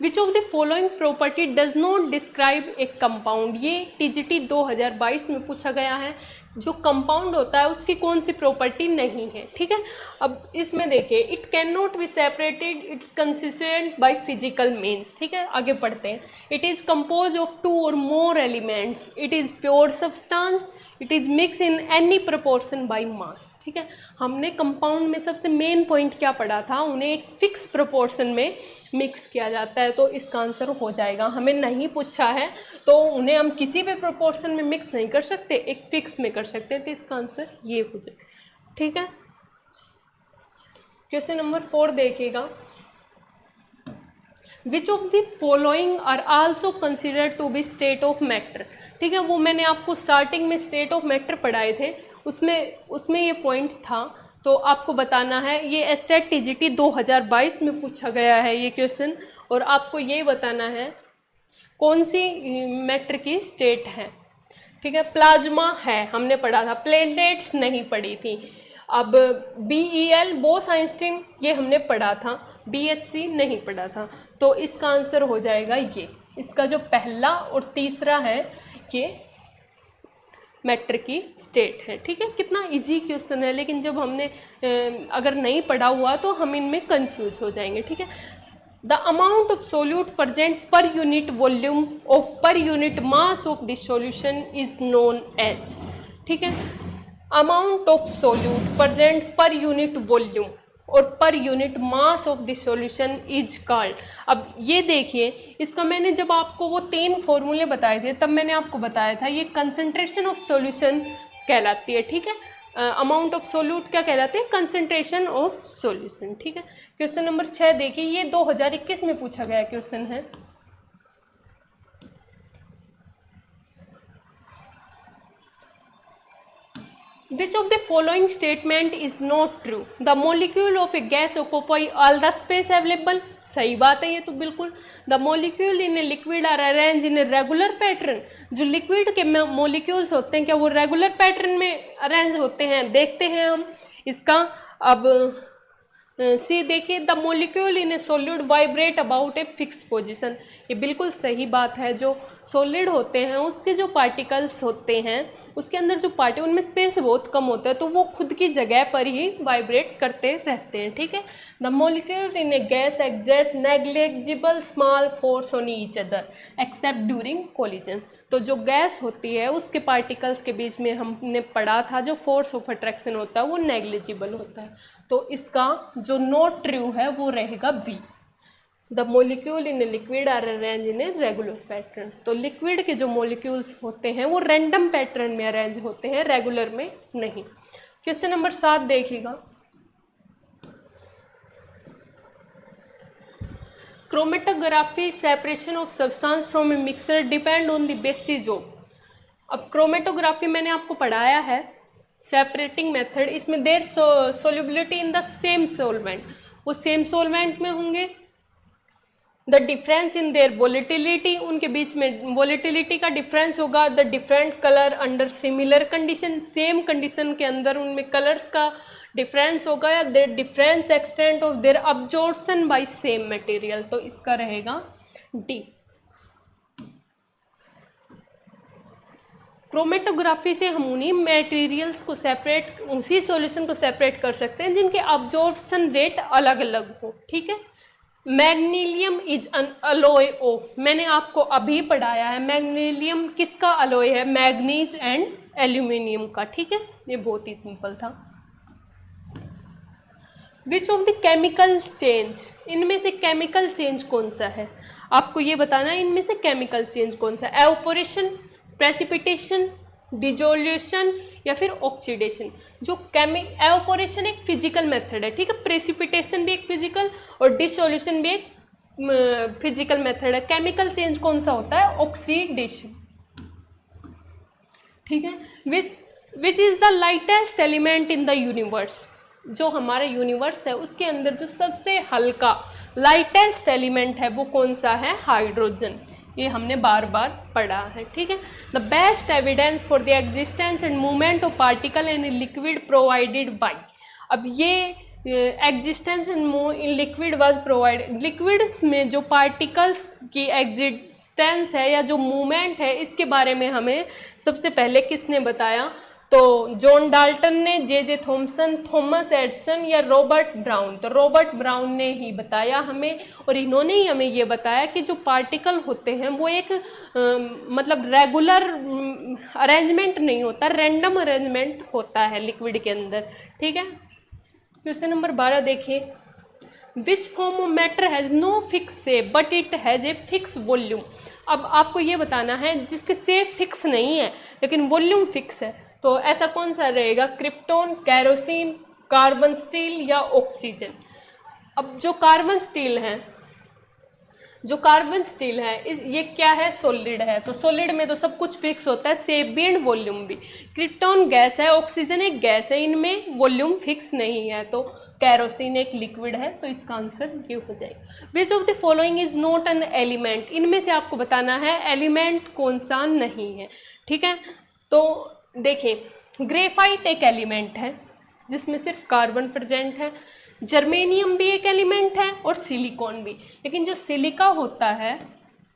Which of the following property does not describe A compound, ये टीजीटी 2022 में पूछा गया है। जो कंपाउंड होता है उसकी कौन सी प्रॉपर्टी नहीं है, ठीक है। अब इसमें देखिए, it can not be separated, it consistent by physical means, ठीक है। आगे पढ़ते हैं। इट इज़ कंपोज ऑफ 2 और more elements, it is pure substance, it is mix in any proportion by mass, ठीक है। हमने कंपाउंड में सबसे मेन पॉइंट क्या पढ़ा था, उन्हें एक फिक्स प्रोपोर्शन में मिक्स किया जाता है, तो इसका आंसर हो जाएगा। हमें नहीं पूछा है तो उन्हें हम किसी भी प्रोपोर्शन में मिक्स नहीं कर सकते, एक फिक्स में कर सकते हैं, तो इसका आंसर ये हो जाए, ठीक है। क्वेश्चन नंबर 4 देखिएगा। Which of the following are also considered to be state of matter, ठीक है। वो मैंने आपको स्टार्टिंग में स्टेट ऑफ मैटर पढ़ाए थे, उसमें ये पॉइंट था, तो आपको बताना है। ये एस्टेट टीजीटी 2022 में पूछा गया है ये क्वेश्चन, और आपको ये बताना है कौन सी मैटर की स्टेट है, ठीक है। प्लाज्मा है, हमने पढ़ा था। प्लेटलेट्स नहीं पढ़ी थी। अब BEL बोस आइंस्टीन ये हमने पढ़ा था, BHC नहीं पढ़ा था, तो इसका आंसर हो जाएगा ये। इसका जो पहला और तीसरा है ये मैटर की स्टेट है, ठीक है। कितना इजी क्वेश्चन है, लेकिन जब हमने अगर नहीं पढ़ा हुआ तो हम इनमें कंफ्यूज हो जाएंगे, ठीक है। The amount of solute present per unit volume of per unit mass of this solution is known as, ठीक है। Amount of solute present per unit volume और per unit mass of this solution is called. अब ये देखिए, इसका मैंने जब आपको वो 3 फॉर्मूले बताए थे तब मैंने आपको बताया था ये कंसंट्रेशन ऑफ सॉल्यूशन कहलाती है, ठीक है। अमाउंट ऑफ सोल्यूट क्या कहलाते हैं, कंसंट्रेशन ऑफ सॉल्यूशन, ठीक है। क्वेश्चन नंबर 6 देखिए, ये 2021 में पूछा गया क्वेश्चन है। Which of the following statement is not true? The molecule of a gas occupy all the space available. सही बात है ये तो बिल्कुल। The molecule in a liquid are arranged in a regular pattern. जो लिक्विड के मोलिक्यूल्स होते हैं क्या वो रेगुलर पैटर्न में अरेंज होते हैं, देखते हैं हम इसका। अब सी देखिए, the molecule in A solid vibrate about a fix position. ये बिल्कुल सही बात है। जो सॉलिड होते हैं उसके जो पार्टिकल्स होते हैं उसके अंदर जो उनमें स्पेस बहुत कम होता है, तो वो खुद की जगह पर ही वाइब्रेट करते रहते हैं, ठीक है। The molecule in A gas exert negligible small force on each other accept during collision. तो जो गैस होती है उसके पार्टिकल्स के बीच में हमने पढ़ा था जो फोर्स ऑफ अट्रैक्शन होता है वो नेग्लिजिबल होता है, तो इसका जो नॉट ट्रू है वो रहेगा B. The molecule in a liquid are arrange in a regular pattern. तो लिक्विड के जो मोलिक्यूल्स होते हैं वो रैंडम पैटर्न में अरेंज होते हैं, रेगुलर में नहीं। क्वेश्चन नंबर 7 देखिएगा। Chromatography separation of substance from a mixer depend on the basis of. अब क्रोमेटोग्राफी मैंने आपको पढ़ाया है, सेपरेटिंग मेथड। इसमें their solubility in the same solvent, वो सेम सोलवेंट में होंगे। The difference in their volatility, उनके बीच में वोलेटिलिटी का डिफरेंस होगा। The different colour under similar condition, same condition के अंदर उनमें कलर्स का डिफरेंस होगा। या their difference extent of their absorption bye same material, तो इसका रहेगा डी। क्रोमेटोग्राफी से हम उन्हीं मटेरियल्स को सेपरेट, उसी सॉल्यूशन को सेपरेट कर सकते हैं जिनके अब्जॉर्प्शन रेट अलग अलग हो, ठीक है। Magnesium is an alloy of, मैंने आपको अभी पढ़ाया है मैग्नीशियम किसका अलॉय है, मैग्नीज एंड एल्यूमिनियम का, ठीक है। ये बहुत ही सिंपल था। विच ऑफ द केमिकल चेंज, इनमें से केमिकल चेंज कौन सा है, आपको ये बताना है इनमें से केमिकल चेंज कौन सा है। एवापोरेशन, प्रेसिपिटेशन, डिजोल्यूशन या फिर ऑक्सीडेशन। जो एवापोरेशन एक फिजिकल मेथड है, ठीक है। प्रेसिपिटेशन भी एक फिजिकल और डिसोल्यूशन भी एक फिजिकल मेथड है। केमिकल चेंज कौन सा होता है, ऑक्सीडेशन, ठीक है। Which is the lightest element in the universe, जो हमारे यूनिवर्स है उसके अंदर जो सबसे हल्का लाइटेस्ट एलिमेंट है वो कौन सा है, हाइड्रोजन। ये हमने बार बार पढ़ा है, ठीक है। The best evidence for the existence and movement of particle in liquid provided by. अब ये existence in liquid was provide, liquids में जो पार्टिकल्स की एग्जिस्टेंस है या जो मूवमेंट है इसके बारे में हमें सबसे पहले किसने बताया? तो जॉन डाल्टन ने, जे थॉमसन, थॉमस एडिसन या रॉबर्ट ब्राउन? तो रॉबर्ट ब्राउन ने ही बताया हमें, और इन्होंने ही हमें ये बताया कि जो पार्टिकल होते हैं वो एक मतलब रेगुलर अरेंजमेंट नहीं होता, रैंडम अरेंजमेंट होता है लिक्विड के अंदर। ठीक है, क्वेश्चन नंबर 12 देखिए, which form of matter has no fix shape but it has a fix volume. अब आपको ये बताना है जिसके शेप फिक्स नहीं है लेकिन वॉल्यूम फिक्स है, तो ऐसा कौन सा रहेगा? क्रिप्टॉन, कैरोसिन, कार्बन स्टील या ऑक्सीजन? अब जो कार्बन स्टील है ये क्या है? सॉलिड है, तो सॉलिड में तो सब कुछ फिक्स होता है, शेप भी एंड वॉल्यूम भी। क्रिप्टॉन गैस है, ऑक्सीजन एक गैस है, इनमें वॉल्यूम फिक्स नहीं है, तो कैरोसिन एक लिक्विड है, तो इसका आंसर ये हो जाएगा। विच of the following is not an element, इनमें से आपको बताना है एलिमेंट कौन सा नहीं है। ठीक है, तो देखिए, ग्रेफाइट एक एलिमेंट है जिसमें सिर्फ कार्बन प्रेजेंट है, जर्मेनियम भी एक एलिमेंट है और सिलिकॉन भी, लेकिन जो सिलिका होता है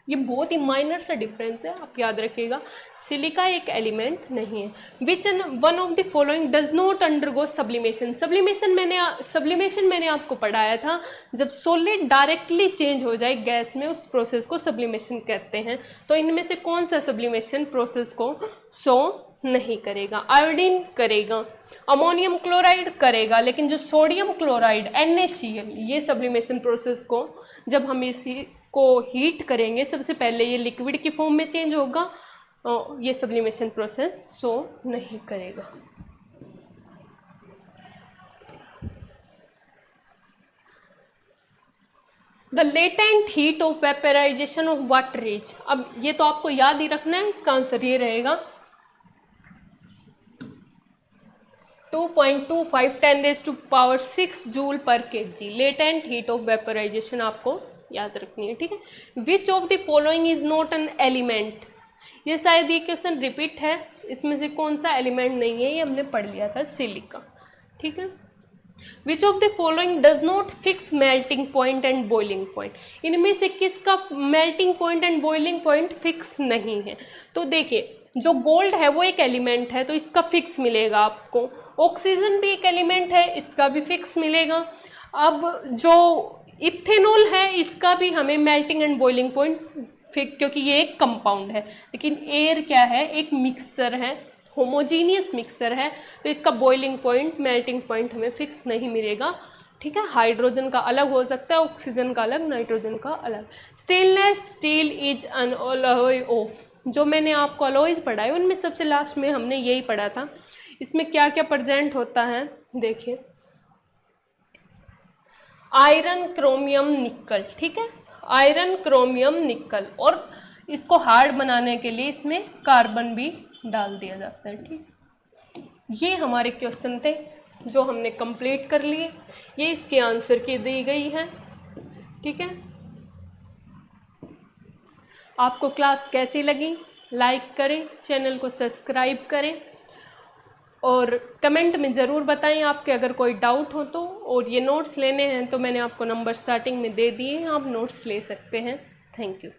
ये बहुत ही माइनर सा डिफरेंस है, आप याद रखिएगा, सिलिका एक एलिमेंट नहीं है। Which one of the following does not undergo sublimation, sublimation मैंने आपको पढ़ाया था, जब सॉलिड डायरेक्टली चेंज हो जाए गैस में उस प्रोसेस को सब्लिमेशन कहते हैं। तो इनमें से कौन सा सब्लिमेशन प्रोसेस को शो नहीं करेगा? आयोडीन करेगा, अमोनियम क्लोराइड करेगा, लेकिन जो सोडियम क्लोराइड NaCl, ये सब्लिमेशन प्रोसेस को जब हम इसी को हीट करेंगे, सबसे पहले ये लिक्विड की फॉर्म में चेंज होगा, ये सब्लिमेशन प्रोसेस शो नहीं करेगा। The latent heat of vaporisation of water is, अब ये तो आपको याद ही रखना है, इसका आंसर ये रहेगा 2.25 10⁻⁶ जूल पर kg। Latent heat of vaporisation आपको याद रखनी है। ठीक है, which of the following is not an element, ये शायद ये क्वेश्चन रिपीट है, इसमें से कौन सा एलिमेंट नहीं है, ये हमने पढ़ लिया था, सिलिका। ठीक है, which of the following does not fix melting point and boiling point, इनमें से किसका melting point and boiling point fix नहीं है? तो देखिए, जो गोल्ड है वो एक एलिमेंट है, तो इसका फिक्स मिलेगा आपको। ऑक्सीजन भी एक एलिमेंट है, इसका भी फिक्स मिलेगा। अब जो इथेनॉल है इसका भी हमें melting and boiling point fix, क्योंकि ये एक कंपाउंड है, लेकिन एयर क्या है? एक मिक्सचर है, होमोजीनियस मिक्सचर है, तो इसका बॉइलिंग पॉइंट, मेल्टिंग पॉइंट हमें फिक्स नहीं मिलेगा। ठीक है, हाइड्रोजन का अलग हो सकता है, ऑक्सीजन का अलग, नाइट्रोजन का अलग। Stainless steel is an alloy of, जो मैंने आपको अलॉयज पढ़ाए उनमें सबसे लास्ट में हमने यही पढ़ा था। इसमें क्या क्या प्रेजेंट होता है देखिए, आयरन, क्रोमियम, निकल। ठीक है, आयरन, क्रोमियम, निकल, और इसको हार्ड बनाने के लिए इसमें कार्बन भी डाल दिया जाता है। ठीक, ये हमारे क्वेश्चन थे जो हमने कंप्लीट कर लिए, ये इसके आंसर की दी गई है। ठीक है, आपको क्लास कैसी लगी? लाइक करें, चैनल को सब्सक्राइब करें और कमेंट में ज़रूर बताएं आपके अगर कोई डाउट हो तो। और ये नोट्स लेने हैं तो मैंने आपको नंबर स्टार्टिंग में दे दिए हैं, आप नोट्स ले सकते हैं। Thank you.